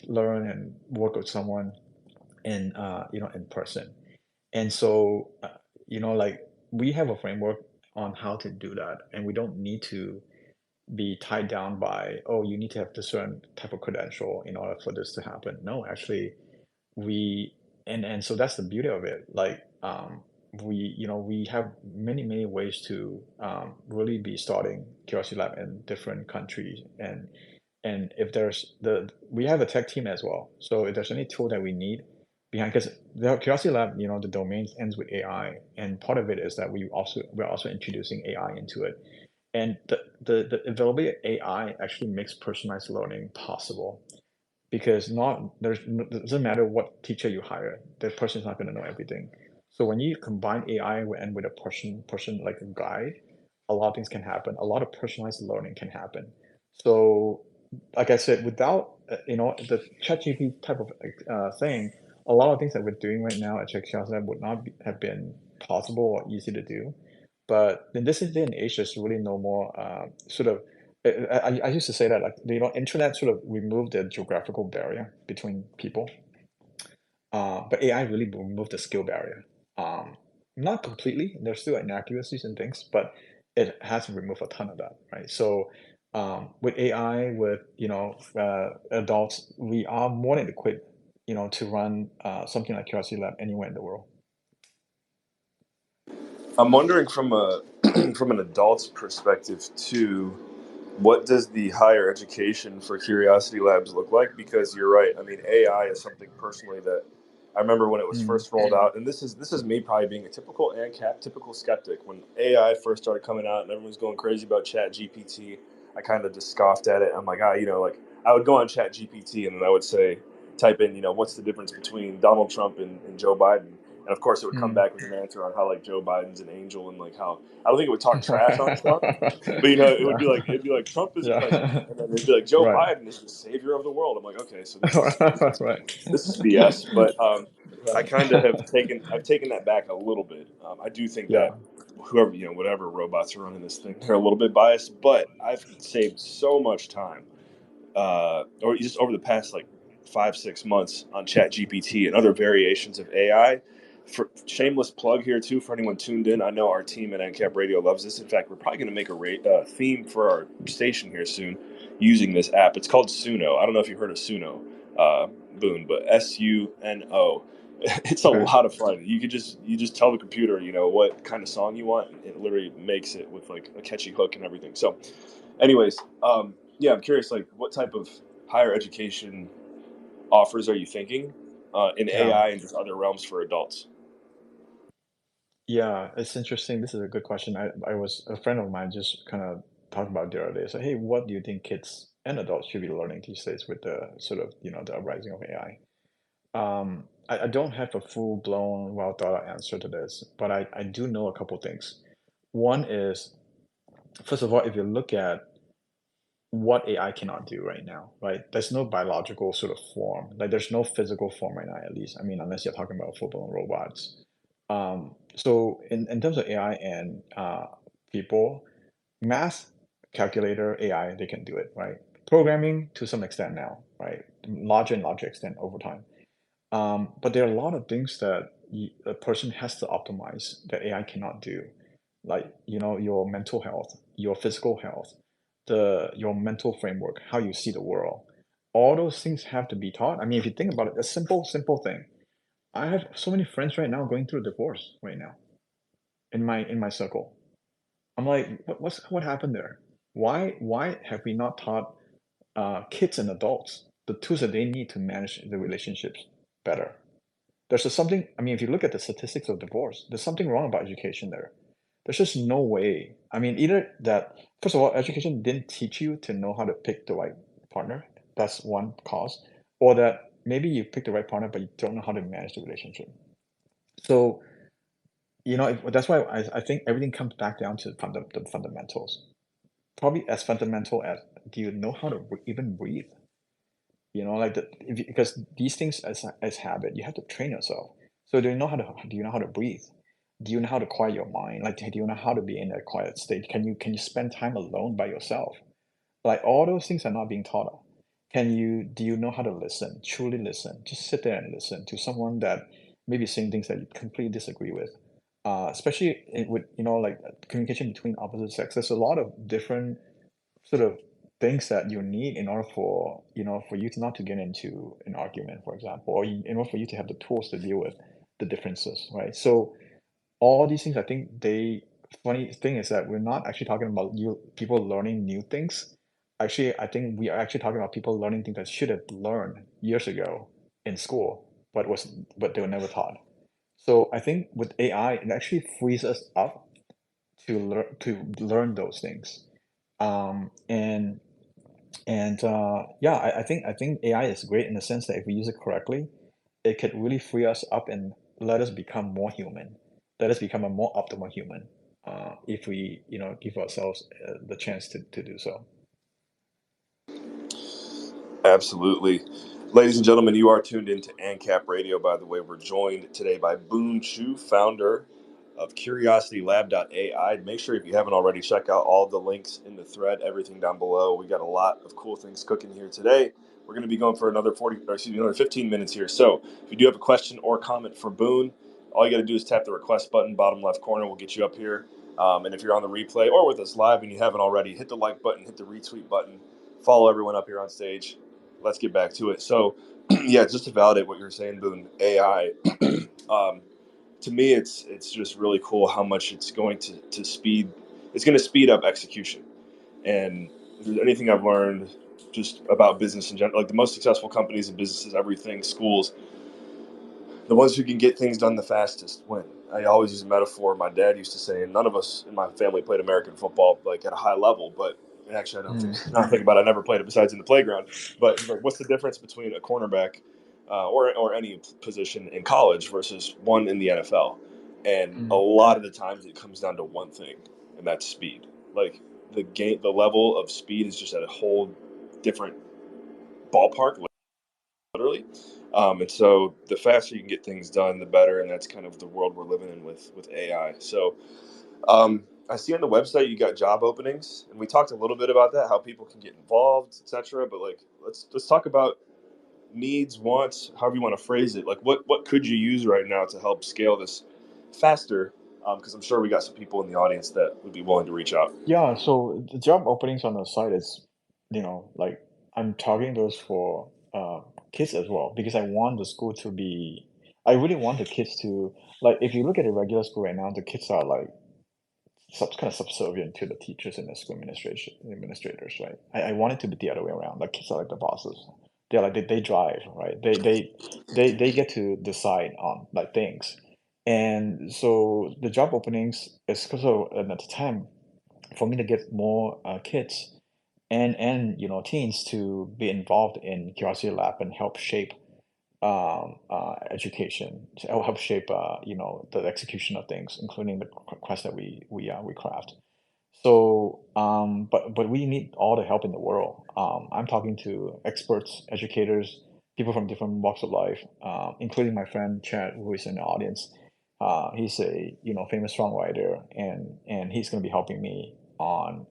learn and work with someone in person. And so like we have a framework on how to do that, and we don't need to be tied down by, oh, you need to have this certain type of credential in order for this to happen. No, actually, we and so that's the beauty of it. Like we have many ways to really be starting Curiosity Lab in different countries, and if there's the we have a tech team as well. So if there's any tool that we need behind, because the Curiosity Lab, the domain ends with AI, and part of it is that we're also introducing AI into it, and the availability of AI actually makes personalized learning possible because it doesn't matter what teacher you hire, the person's not going to know everything. So when you combine AI and with a person like a guide, a lot of things can happen. A lot of personalized learning can happen. So, like I said, without the ChatGPT type of thing, a lot of things that we're doing right now at CheckShots would not have been possible or easy to do. But in this day and age, there's really no more sort of I used to say that like internet sort of removed the geographical barrier between people, but AI really removed the skill barrier. Not completely. There's still inaccuracies and things, but it has removed a ton of that, right? So with AI, with adults, we are more than equipped, to run something like Curiosity Lab anywhere in the world. I'm wondering from a from an adult's perspective too, what does the higher education for Curiosity Labs look like? Because you're right. I mean, AI is something personally that I remember when it was Mm. first rolled out, and this is me probably being a typical skeptic. When AI first started coming out and everyone was going crazy about Chat GPT, I kind of just scoffed at it. I'm like, like I would go on Chat GPT and then I would say, type in, what's the difference between Donald Trump and Joe Biden? And of course, it would come Mm. back with an answer on how like Joe Biden's an angel and like how I don't think it would talk trash on Trump, but it would be Yeah. like Trump is a president, Yeah. and then it'd be like Joe Right. Biden is the savior of the world. I'm like, okay, so this is Right. BS. But I Right. kind of I've taken that back a little bit. I do think that Yeah. whoever whatever robots are running this thing, they're a little bit biased, but I've saved so much time or just over the past like 5 6 months on Chat GPT and other variations of AI. For shameless plug here too for anyone tuned in, I know our team at NCAP Radio loves this. In fact, we're probably going to make a theme for our station here soon using this app. It's called Suno. I don't know if you've heard of Suno, Boone, but Suno. It's a Okay. lot of fun. You just tell the computer what kind of song you want, and it literally makes it with like a catchy hook and everything. So anyways, yeah, I'm curious, like, what type of higher education offers are you thinking in Yeah. AI and just other realms for adults? Yeah. It's interesting. This is a good question. I was a friend of mine just kind of talked about the other day. So, hey, what do you think kids and adults should be learning these days with the sort of, the uprising of AI? I don't have a full blown, well thought out answer to this, but I do know a couple things. One is, first of all, if you look at what AI cannot do right now, right? There's no biological sort of form. Like there's no physical form right now, at least. I mean, unless you're talking about full-blown robots. So in terms of AI and people, math calculator AI, they can do it, right? programming to some extent now, right? Larger and larger extent over time. But there are a lot of things that a person has to optimize that AI cannot do, like your mental health, your physical health, the your mental framework, how you see the world. All those things have to be taught. I mean, if you think about it, a simple thing. I have so many friends right now going through a divorce right now in my circle. I'm like, what happened there? Why have we not taught kids and adults the tools that they need to manage the relationships better? There's just something, I mean, if you look at the statistics of divorce, there's something wrong about education there. There's just no way. I mean, either that, first of all, education didn't teach you to know how to pick the right partner. That's one cause. Or that maybe you pick the right partner, but you don't know how to manage the relationship. So, that's why I think everything comes back down to the fundamentals. Probably as fundamental as, do you know how to even breathe? Like because these things as habit, you have to train yourself. So do you know how to breathe? Do you know how to quiet your mind? Like, do you know how to be in a quiet state? Can you spend time alone by yourself? Like all those things are not being taught. Do you know how to listen, truly listen? Just sit there and listen to someone that maybe saying things that you completely disagree with. Especially with, like communication between opposite sex. There's a lot of different sort of things that you need in order for for you to not to get into an argument, for example, or in order for you to have the tools to deal with the differences, right? So all these things, I think they funny thing is that we're not actually talking about you people learning new things. Actually, I think we are actually talking about people learning things that should have learned years ago in school, but they were never taught. So I think with AI, it actually frees us up to learn those things. And yeah, I think AI is great in the sense that if we use it correctly, it could really free us up and let us become more human, let us become a more optimal human, if we give ourselves the chance to do so. Absolutely. Ladies and gentlemen, you are tuned into ANCAP Radio. By the way, we're joined today by Boon Chew, founder of CuriosityLab.ai. Make sure if you haven't already, check out all the links in the thread, everything down below. We got a lot of cool things cooking here today. We're going to be going for another 40, or excuse me, another 15 minutes here. So if you do have a question or comment for Boon, all you got to do is tap the request button, bottom left corner. We'll get you up here. And if you're on the replay or with us live and you haven't already, hit the like button, hit the retweet button, follow everyone up here on stage. Let's get back to it. So, yeah, just to validate what you're saying, Boone, AI. um, to me, it's just really cool how much it's going to speed. It's going to speed up execution. And if there's anything I've learned just about business in general, like the most successful companies and businesses, everything, schools, the ones who can get things done the fastest win. I always use a metaphor my dad used to say, and none of us in my family played American football like at a high level, but actually I don't think Mm, now I think about it, I never played it besides in the playground. But like, what's the difference between a cornerback or any position in college versus one in the NFL? And a mm, lot of the times it comes down to one thing, and that's speed. Like the level of speed is just at a whole different ballpark, literally. And so the faster you can get things done, the better. And that's kind of the world we're living in with AI. So I see on the website you got job openings, and we talked a little bit about that, how people can get involved, etc. But like, let's talk about needs, wants, however you want to phrase it. Like, what could you use right now to help scale this faster? Because I'm sure we got some people in the audience that would be willing to reach out. yeah, so the job openings on the site is, like I'm targeting those for kids as well, because I want the school to be, I really want the kids to, like, if you look at a regular school right now, the kids are like kind of subservient to the teachers and the school administrators, right? I want it to be the other way around. Like kids are like the bosses. They're like they drive, right? They get to decide on like things. And so the job openings is because of at the time for me to get more kids and teens to be involved in Curiosity Lab and help shape education, to help shape the execution of things, including the quest that we craft. So, but we need all the help in the world. I'm talking to experts, educators, people from different walks of life, including my friend Chad, who is in the audience. He's a famous songwriter, and he's going to be helping me on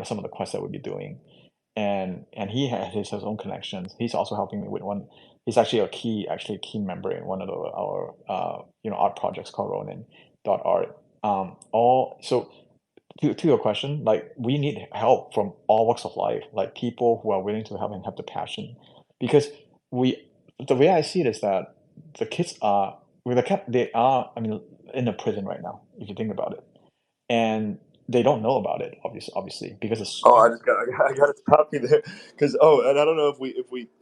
some of the quests that we'll be doing. and he has his own connections. He's also helping me with one. He's actually a key member in one of our art projects called Ronin Art. All so to your question, like we need help from all walks of life, like people who are willing to help and have the passion, because we the way I see it is that the kids are with the cat they are, I mean, in a prison right now, if you think about it, and they don't know about it, obviously, because it's Oh, I got to stop you there because and I don't know if we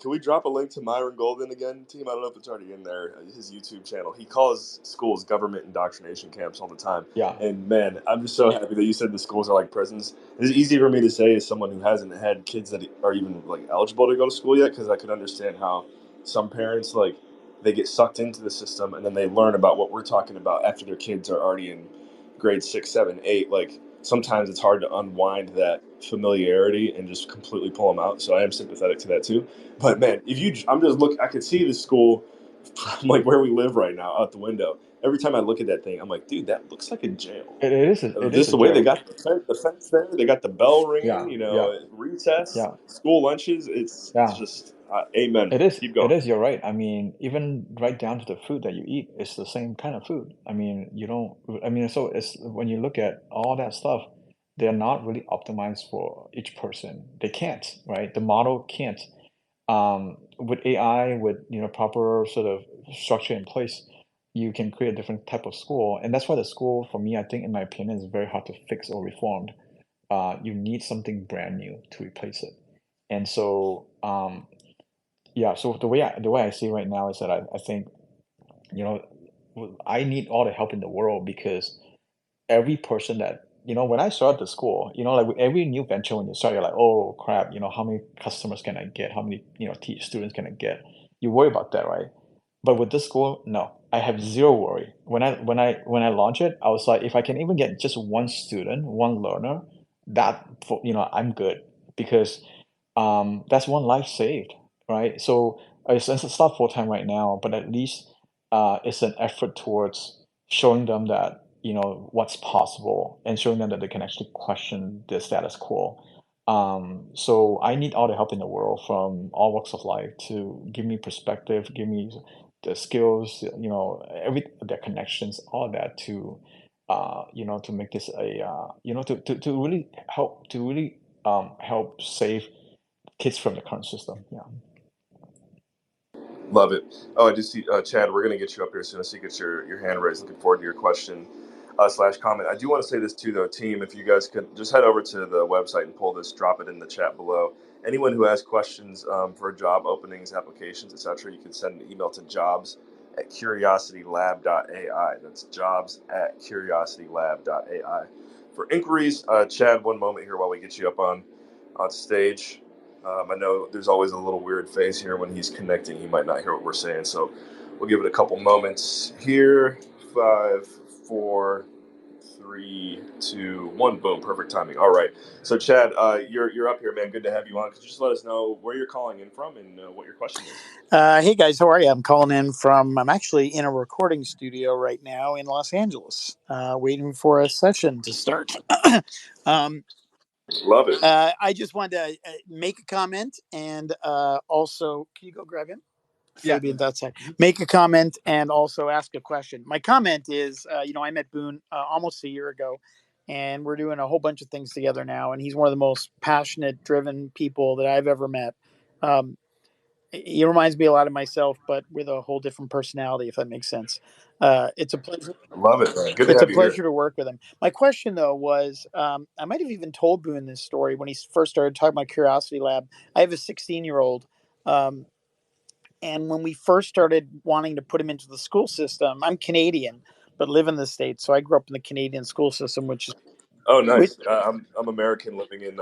can we drop a link to Myron Golden again, team. I don't know if it's already in there. His YouTube channel. He calls schools government indoctrination camps all the time. yeah. And man, I'm just so happy that you said the schools are like prisons. It's easy for me to say as someone who hasn't had kids that are even like eligible to go to school yet, because I could understand how some parents like they get sucked into the system and then they learn about what we're talking about after their kids are already in grade 6, 7, 8. Like sometimes it's hard to unwind that familiarity and just completely pull them out. So I am sympathetic to that too. But man, I'm just look. I could see the school from like where we live right now out the window. Every time I look at that thing, I'm like, dude, that looks like a jail. It is Just a the way they jail. got the fence there, they got the bell ringing. Yeah, yeah, Recess, yeah. school lunches. It's Yeah, just amen. it is. Keep It going. is. You're right. I mean, even right down to the food that you eat, it's the same kind of food. I mean, you don't. I mean, so it's when you look at all that stuff, they're not really optimized for each person. They can't, right? The model can't. With AI, with proper sort of structure in place, you can create a different type of school, and that's why the school, for me, I think, in my opinion, is very hard to fix or reformed. You need something brand new to replace it. And so, yeah, so the way I see it right now is that I think, you know, I need all the help in the world, because every person that when I started the school, like with every new venture, when you start, you're like, oh crap, how many customers can I get? How many, students can I get? You worry about that, right? But with this school, no, I have zero worry. When I launch it, I was like, if I can even get just one student, one learner, I'm good, because that's one life saved, right? So it's not full time right now, but at least it's an effort towards showing them that what's possible, and showing them that they can actually question the status quo. So I need all the help in the world from all walks of life to give me perspective, give me the skills, every their connections, all that to make this to really help save kids from the current system. Yeah. Love it. Oh, I just see Chad. We're gonna get you up here as soon as you get your hand raised. Looking forward to your question slash comment. I do want to say this too, though, team. If you guys could just head over to the website and pull this, drop it in the chat below. Anyone who has questions for job openings, applications, etc., you can send an email to jobs@curiositylab.ai. That's jobs@curiositylab.ai. For inquiries, Chad, one moment here while we get you up on stage. I know there's always a little weird phase here when he's connecting. He might not hear what we're saying, so we'll give it a couple moments here. 5, 4, 3, 2, 1. Boom! Perfect timing. All right. So Chad, you're up here, man. Good to have you on. Could you just let us know where you're calling in from and what your question is? Hey guys, how are you? I'm actually in a recording studio right now in Los Angeles, waiting for a session to start. um, Love it. I just wanted to make a comment, and also, can you go grab him? Yeah. Fabian's outside. Make a comment and also ask a question. My comment is, I met Boon almost a year ago, and we're doing a whole bunch of things together now, and he's one of the most passionate, driven people that I've ever met. Um, he reminds me a lot of myself, but with a whole different personality, if that makes sense. It's a pleasure. Love it, man. Good to It's a have you here. pleasure to work with him. My question, though, was I might have even told Boone this story when he first started talking about Curiosity Lab. I have a 16-year-old, and when we first started wanting to put him into the school system, I'm Canadian but live in the States, so I grew up in the Canadian school system, Oh, which nice. I'm American, living in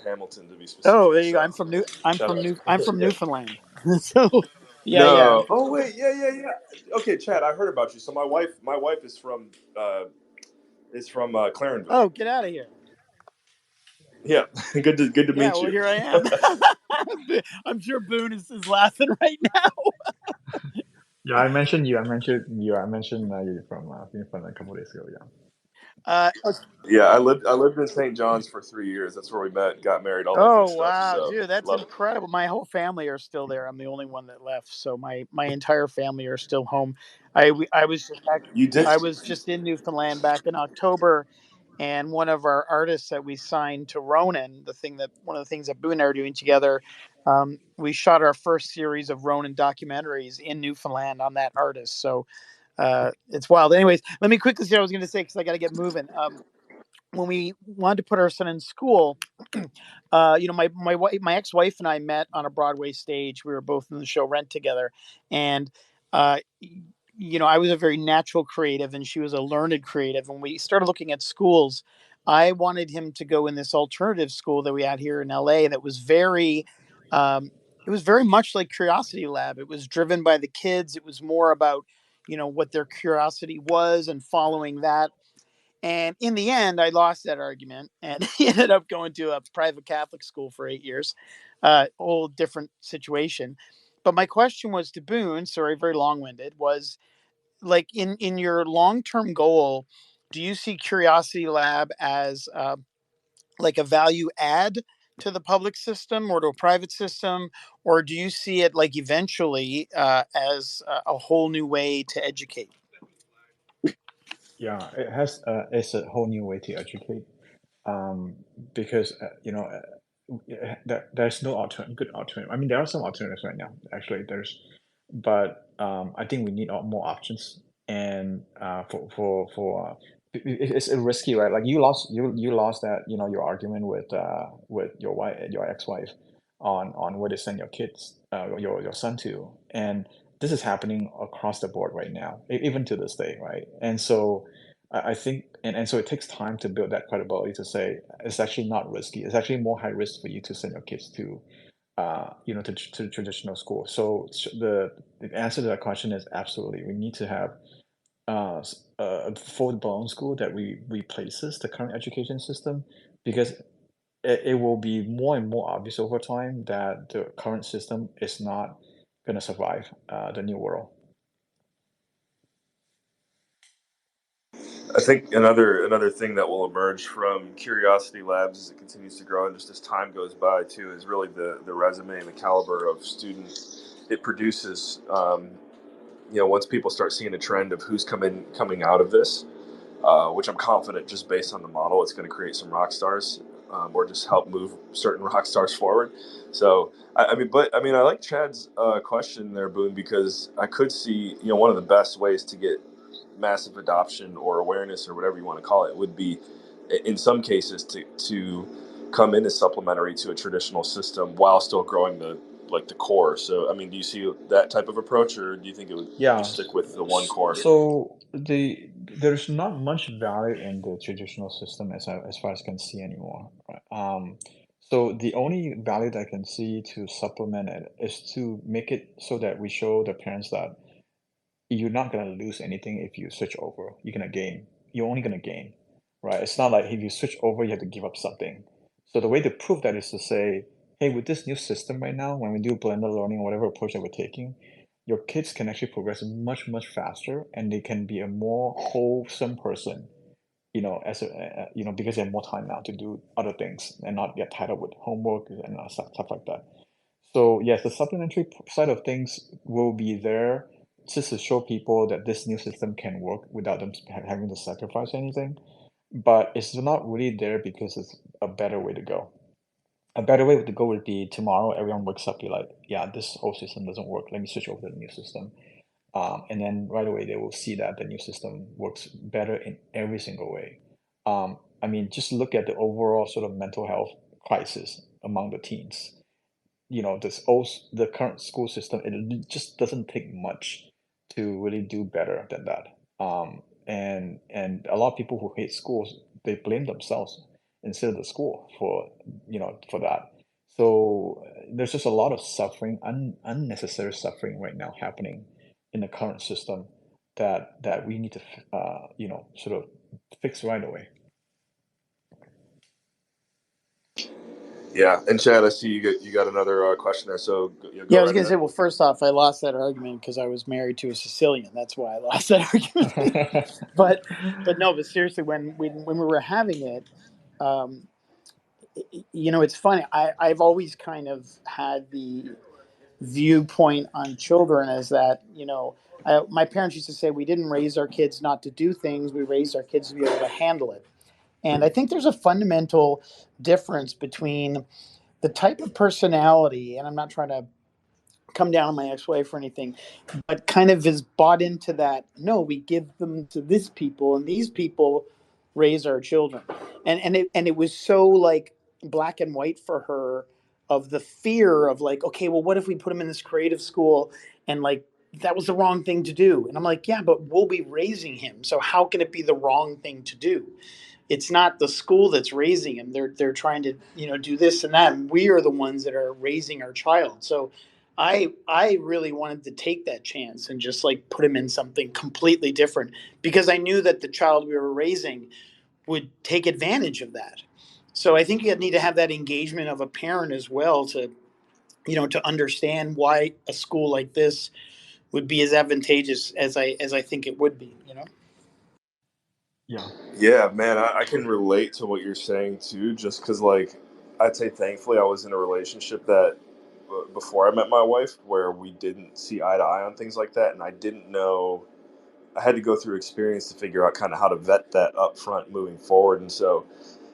Hamilton to be oh, specific. there you go. So shout out. I'm from Yeah. Newfoundland. So yeah. No. Oh wait, yeah. Okay, Chad, I heard about you. So my wife is from Clarenville. Oh, get out of here. Yeah, good to Yeah, meet well, you. here I am. I'm sure Boone is laughing right now. Yeah, I mentioned you. I mentioned you. I mentioned you from a couple days ago. Yeah. It's Yeah, I lived in St. John's for 3 years. That's where we met, got married, all that good Oh stuff. wow, So dude, that's love it. incredible. My whole family are still there. I'm the only one that left, so my entire family are still home. I was just back. You did. I was just in Newfoundland back in October, and one of our artists that we signed to Ronin, one of the things that Boo and I are doing together, we shot our first series of Ronin documentaries in Newfoundland on that artist. So it's wild. Anyways, let me quickly say what I was going to say because I got to get moving. When we wanted to put our son in school, my ex wife and I met on a Broadway stage. We were both in the show Rent together, and I was a very natural creative, and she was a learned creative. And we started looking at schools. I wanted him to go in this alternative school that we had here in LA that was um, it was very much like Curiosity Lab. It was driven by the kids. It was more about what their curiosity was and following that. And in the end, I lost that argument and he ended up going to a private Catholic school for 8 years. Whole different situation. But my question was to Boone, sorry, very long winded, was like in your long term goal, do you see Curiosity Lab as like a value add to the public system or to a private system? Or do you see it like eventually as a whole new way to educate? Yeah, it's a whole new way to educate, um, because there's no good alternative. I mean, there are some alternatives right now. Actually, but I think we need more options. And it's risky, right? Like you lost that your argument with your ex-wife on where to send your kids, your son to, and this is happening across the board right now, even to this day, right? And so I think, and so it takes time to build that credibility to say it's actually not risky. It's actually more high risk for you to send your kids to, to traditional school. So the answer to that question is absolutely. We need to have a full-blown school that replaces the current education system, because it will be more and more obvious over time that the current system is not going to survive the new world. I think another thing that will emerge from Curiosity Labs as it continues to grow and just as time goes by too is really the resume and the caliber of students it produces. Once people start seeing a trend of who's coming out of this, which I'm confident just based on the model, it's going to create some rock stars, or just help move certain rock stars forward. So, I like Chad's question there, Boone, because I could see, one of the best ways to get massive adoption or awareness or whatever you want to call it would be, in some cases, to come in as supplementary to a traditional system while still growing the core. So, I mean, do you see that type of approach, or do you think it would Yeah. just stick with the one core? So there's not much value in the traditional system as far as I can see anymore. Right? So the only value that I can see to supplement it is to make it so that we show the parents that you're not gonna lose anything if you switch over. You're gonna gain. You're only gonna gain, right? It's not like if you switch over, you have to give up something. So the way to prove that is to say, hey, with this new system right now, when we do blended learning or whatever approach that we're taking, your kids can actually progress much, much faster, and they can be a more wholesome person, because they have more time now to do other things and not get tied up with homework and stuff like that. So yes, the supplementary side of things will be there just to show people that this new system can work without them having to sacrifice anything. But it's not really there because it's a better way to go. A better way to go would be tomorrow everyone wakes up, be like, yeah, this old system doesn't work. Let me switch over to the new system. And then right away they will see that the new system works better in every single way. I mean, just look at the overall sort of mental health crisis among the teens. The current school system, it just doesn't take much to really do better than that. And a lot of people who hate schools, they blame themselves instead of the school for that. So there's just a lot of suffering, unnecessary suffering right now happening in the current system that we need to sort of fix right away. Yeah, and Chad, I see you got another question there, so Yeah, go I was right going to ahead. say, well, first off, I lost that argument because I was married to a Sicilian. That's why I lost that argument. but no, but seriously, when we were having it, um, it's funny. I've always kind of had the viewpoint on children as that, my parents used to say we didn't raise our kids not to do things, we raised our kids to be able to handle it. And I think there's a fundamental difference between the type of personality, and I'm not trying to come down on my ex-wife or anything, but kind of is bought into that. No, we give them to this people, and these people raise our children, and it was so like black and white for her, of the fear of like, okay, well, what if we put him in this creative school, and like that was the wrong thing to do, and I'm like, yeah, but we'll be raising him, so how can it be the wrong thing to do? It's not the school that's raising him. They're trying to do this and that, and we are the ones that are raising our child. So I really wanted to take that chance and just like put him in something completely different, because I knew that the child we were raising would take advantage of that. So I think you need to have that engagement of a parent as well to to understand why a school like this would be as advantageous as I think it would be. Yeah. Yeah, man, I can relate to what you're saying too, just because, like, I'd say thankfully I was in a relationship that before I met my wife where we didn't see eye to eye on things like that, and I didn't know. I had to go through experience to figure out kind of how to vet that up front moving forward, and so.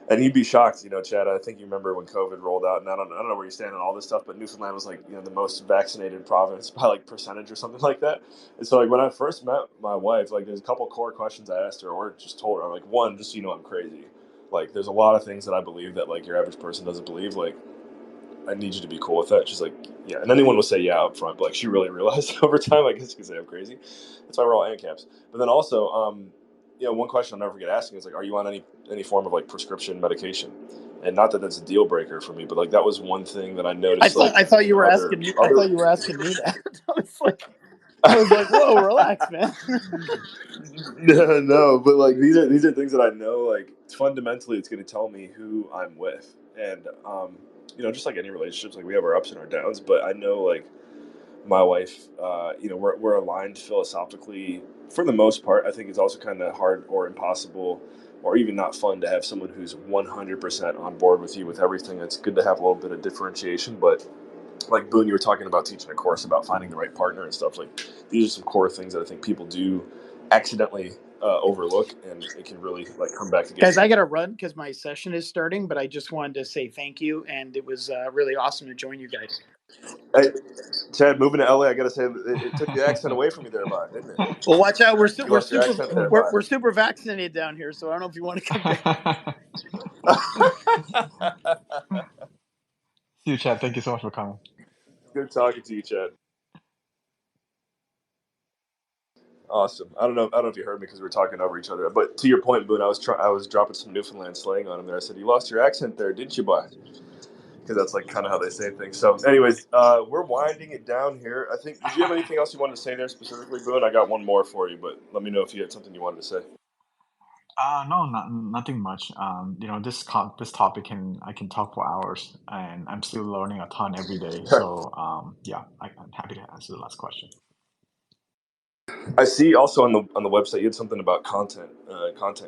And you'd be shocked, Chad. I think you remember when COVID rolled out, and I don't know where you stand on all this stuff, but Newfoundland was like, the most vaccinated province by like percentage or something like that. And so, like, when I first met my wife, like, there's a couple core questions I asked her, or just told her. I'm like, one, just so you know, I'm crazy. Like, there's a lot of things that I believe that like your average person doesn't believe. Like, I need you to be cool with that. She's like, yeah. And anyone will say yeah up front, but like she really realized over time, I guess you could say I'm crazy. That's why we're all ANCAPs. But then also, one question I'll never forget asking is like, are you on any form of like prescription medication? And not that that's a deal breaker for me, but like that was one thing that I I noticed thought like I thought you in were other asking me. I other thought you were asking me that. I was like, whoa, relax, man. no, but like these are things that I know like fundamentally it's going to tell me who I'm with, and just like any relationships, like we have our ups and our downs, but I know like my wife, we're aligned philosophically for the most part. I think it's also kind of hard or impossible or even not fun to have someone who's 100% on board with you with everything. It's good to have a little bit of differentiation, but like Boone, you were talking about teaching a course about finding the right partner and stuff. Like these are some core things that I think people do accidentally overlook, and it can really like come back to get Guys, you. I got to run because my session is starting, but I just wanted to say thank you, and it was really awesome to join you guys. Hey, Chad, moving to LA, I got to say it took the accent away from you there, bye, didn't it? Well, watch out. We're You we're lost your super accent there, we're, bye. we're super vaccinated down here, so I don't know if you want to come down. See you, Chad. Thank you so much for coming. Good talking to you, Chad. Awesome. I don't know if you heard me because we were talking over each other. But to your point, Boone, I was dropping some Newfoundland slang on him there. I said, "You lost your accent there, didn't you, boy?" Because that's like kind of how they say things. So, anyways, we're winding it down here. I think. Did you have anything else you wanted to say there specifically, Boone? I got one more for you, but let me know if you had something you wanted to say. No, nothing much. This topic I can talk for hours, and I'm still learning a ton every day. So, yeah, I'm happy to answer the last question. I see also on the website you had something about content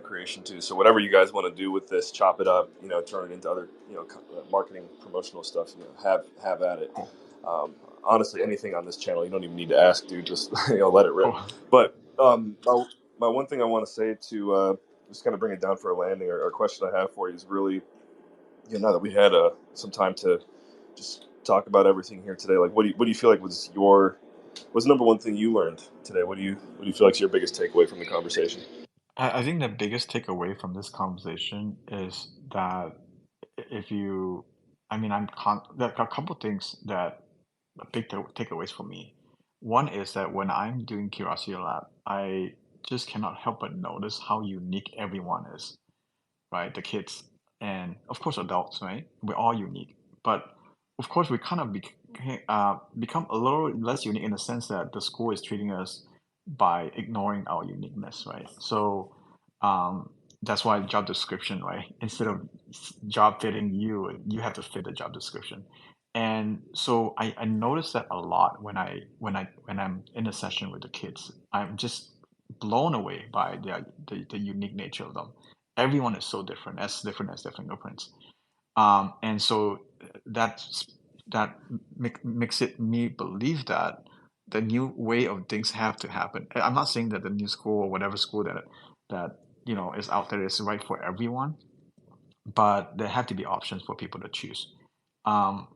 creation too. So whatever you guys want to do with this, chop it up, turn it into other, marketing, promotional stuff. Have at it. Cool. Honestly, anything on this channel, you don't even need to ask, dude. Just let it rip. Cool. But my one thing I want to say to just kind of bring it down for a landing, or question I have for you is really, now that we had some time to just talk about everything here today, like what do you feel like was the number one thing you learned today? What do you feel like is your biggest takeaway from the conversation? I think the biggest takeaway from this conversation is that if you, I mean, there are a couple things that big takeaways for me. One is that when I'm doing Curiosity Lab, I just cannot help but notice how unique everyone is, right? The kids and of course adults, right? We're all unique, but of course we kind of become a little less unique in the sense that the school is treating us by ignoring our uniqueness, right? So that's why job description, right? Instead of job fitting you, you have to fit the job description. And so I notice that a lot when I'm in a session with the kids. I'm just blown away by the unique nature of them. Everyone is so different as their fingerprints. And so that's that makes it me believe that the new way of things have to happen. I'm not saying that the new school or whatever school that is out there is right for everyone, but there have to be options for people to choose.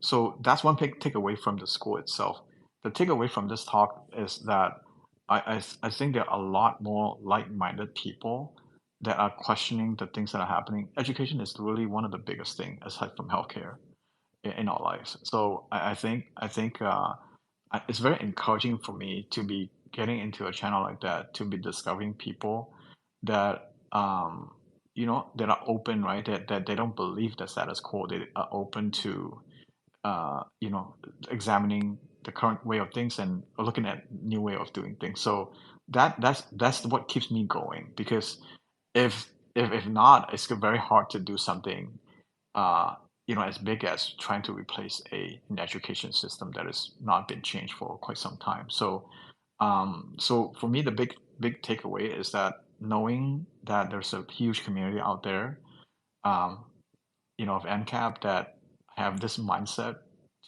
So that's one big takeaway from the school itself. The takeaway from this talk is that I think there are a lot more like-minded people that are questioning the things that are happening. Education is really one of the biggest thing aside from healthcare in our lives. So it's very encouraging for me to be getting into a channel like that, to be discovering people that that are open, right? That they don't believe the status quo. They are open to examining the current way of things and looking at new way of doing things. So that's what keeps me going because if not, it's very hard to do something uh, as big as trying to replace an education system that has not been changed for quite some time. So for me, the big takeaway is that knowing that there's a huge community out there, um, of NCAP that have this mindset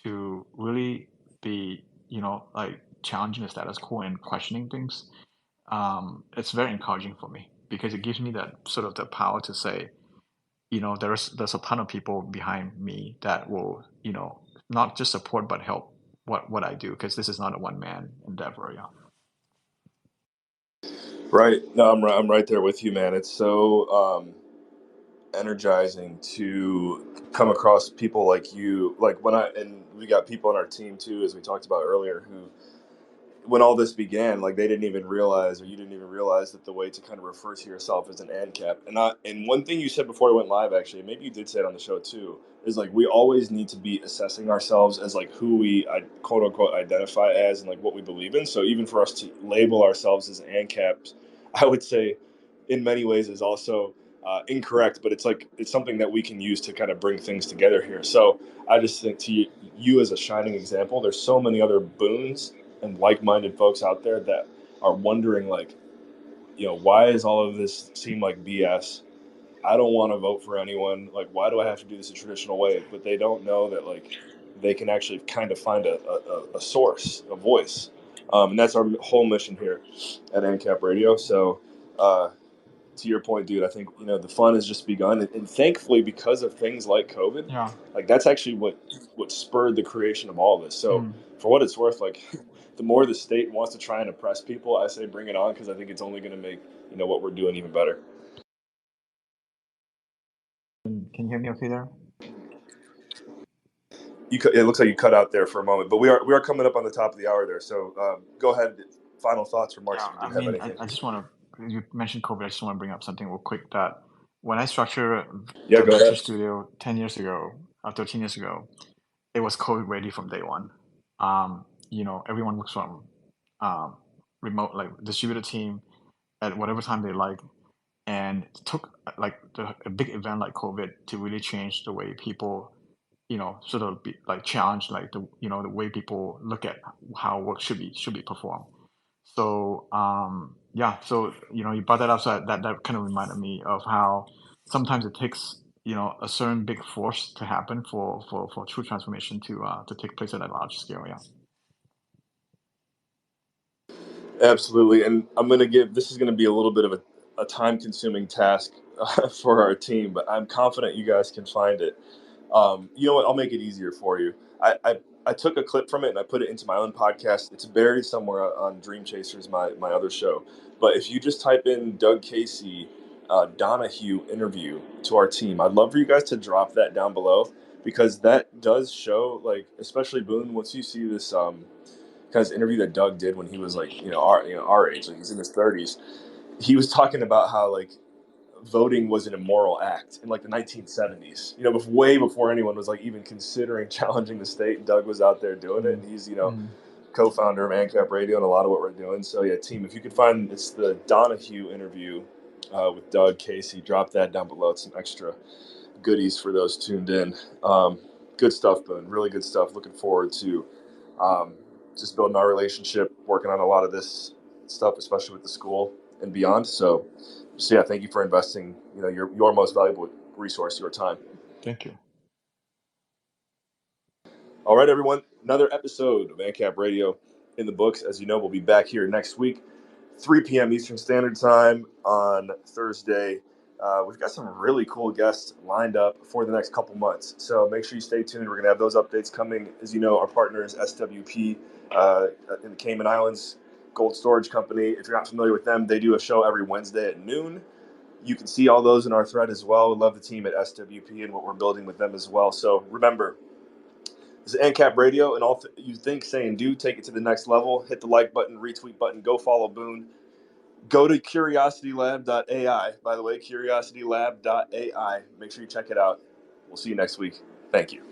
to really be, like challenging the status quo and questioning things. It's very encouraging for me because it gives me that sort of the power to say, there's a ton of people behind me that will, not just support but help what I do because this is not a one man endeavor. Yeah. Right. No, I'm right there with you, man. It's so energizing to come across people like you. Like and we got people on our team too, as we talked about earlier, who when all this began, like they didn't even realize, or you didn't even realize that the way to kind of refer to yourself as an ANCAP. And one thing you said before I went live, actually, maybe you did say it on the show too, is like we always need to be assessing ourselves as like who we quote unquote identify as and like what we believe in. So even for us to label ourselves as ANCAPs, I would say, in many ways, is also incorrect. But it's something that we can use to kind of bring things together here. So I just think to you as a shining example, there's so many other boons and like-minded folks out there that are wondering like, why does all of this seem like BS? I don't want to vote for anyone. Like, why do I have to do this a traditional way? But they don't know that like they can actually kind of find a source, a voice. And that's our whole mission here at NCAP Radio. So to your point, dude, I think the fun has just begun, and thankfully, because of things like COVID, Yeah. like that's actually what spurred the creation of all of this. So, Mm. for what it's worth, like the more the state wants to try and oppress people, I say bring it on because I think it's only going to make what we're doing even better. Can you hear me okay there? It looks like you cut out there for a moment, but we are coming up on the top of the hour there. So go ahead. Final thoughts, remarks, Yeah, if you I do have mean, anything. I just want to, you mentioned COVID, I just want to bring up something real quick that when I structured Yeah, the go venture ahead. studio 10 years ago, 13 years ago, it was COVID ready from day one. Everyone looks from um, remote, like distributed team at whatever time they like. And it took like a big event like COVID to really change the way people, sort of be, like challenge like the way people look at how work should be performed. So yeah, so you brought that up, so that kind of reminded me of how sometimes it takes a certain big force to happen for true transformation to take place at a large scale. Yeah. Absolutely. And this is going to be a little bit of a time consuming task for our team, but I'm confident you guys can find it. You know what? I'll make it easier for you. I took a clip from it and I put it into my own podcast. It's buried somewhere on Dream Chasers, my other show. But if you just type in Doug Casey, Donahue interview to our team, I'd love for you guys to drop that down below because that does show, like, especially Boone, once you see this kind of interview that Doug did when he was like, our age, like he's in his 30s. He was talking about how like voting was an immoral act in like the 1970s. Way before anyone was like even considering challenging the state. Doug was out there doing it, Mm. and he's Mm. co-founder of ANCAP Radio and a lot of what we're doing. So yeah, team, if you could find, it's the Donahue interview with Doug Casey. Drop that down below. It's some extra goodies for those tuned in. Good stuff, Boone. Really good stuff. Looking forward to just building our relationship, working on a lot of this stuff, especially with the school and beyond. So yeah, thank you for investing, your most valuable resource, your time. Thank you. All right, everyone. Another episode of ANCAP Radio in the books. As you know, we'll be back here next week, 3 p.m. Eastern Standard Time on Thursday. We've got some really cool guests lined up for the next couple months. So make sure you stay tuned. We're going to have those updates coming. As you know, our partner is SWP in the Cayman Islands, Gold Storage Company. If you're not familiar with them, they do a show every Wednesday at noon. You can see all those in our thread as well. We love the team at SWP and what we're building with them as well. So remember, this is ANCAP Radio, and all you think, say, and do, take it to the next level. Hit the like button, retweet button, go follow Boone. Go to curiositylab.ai. By the way, curiositylab.ai. Make sure you check it out. We'll see you next week. Thank you.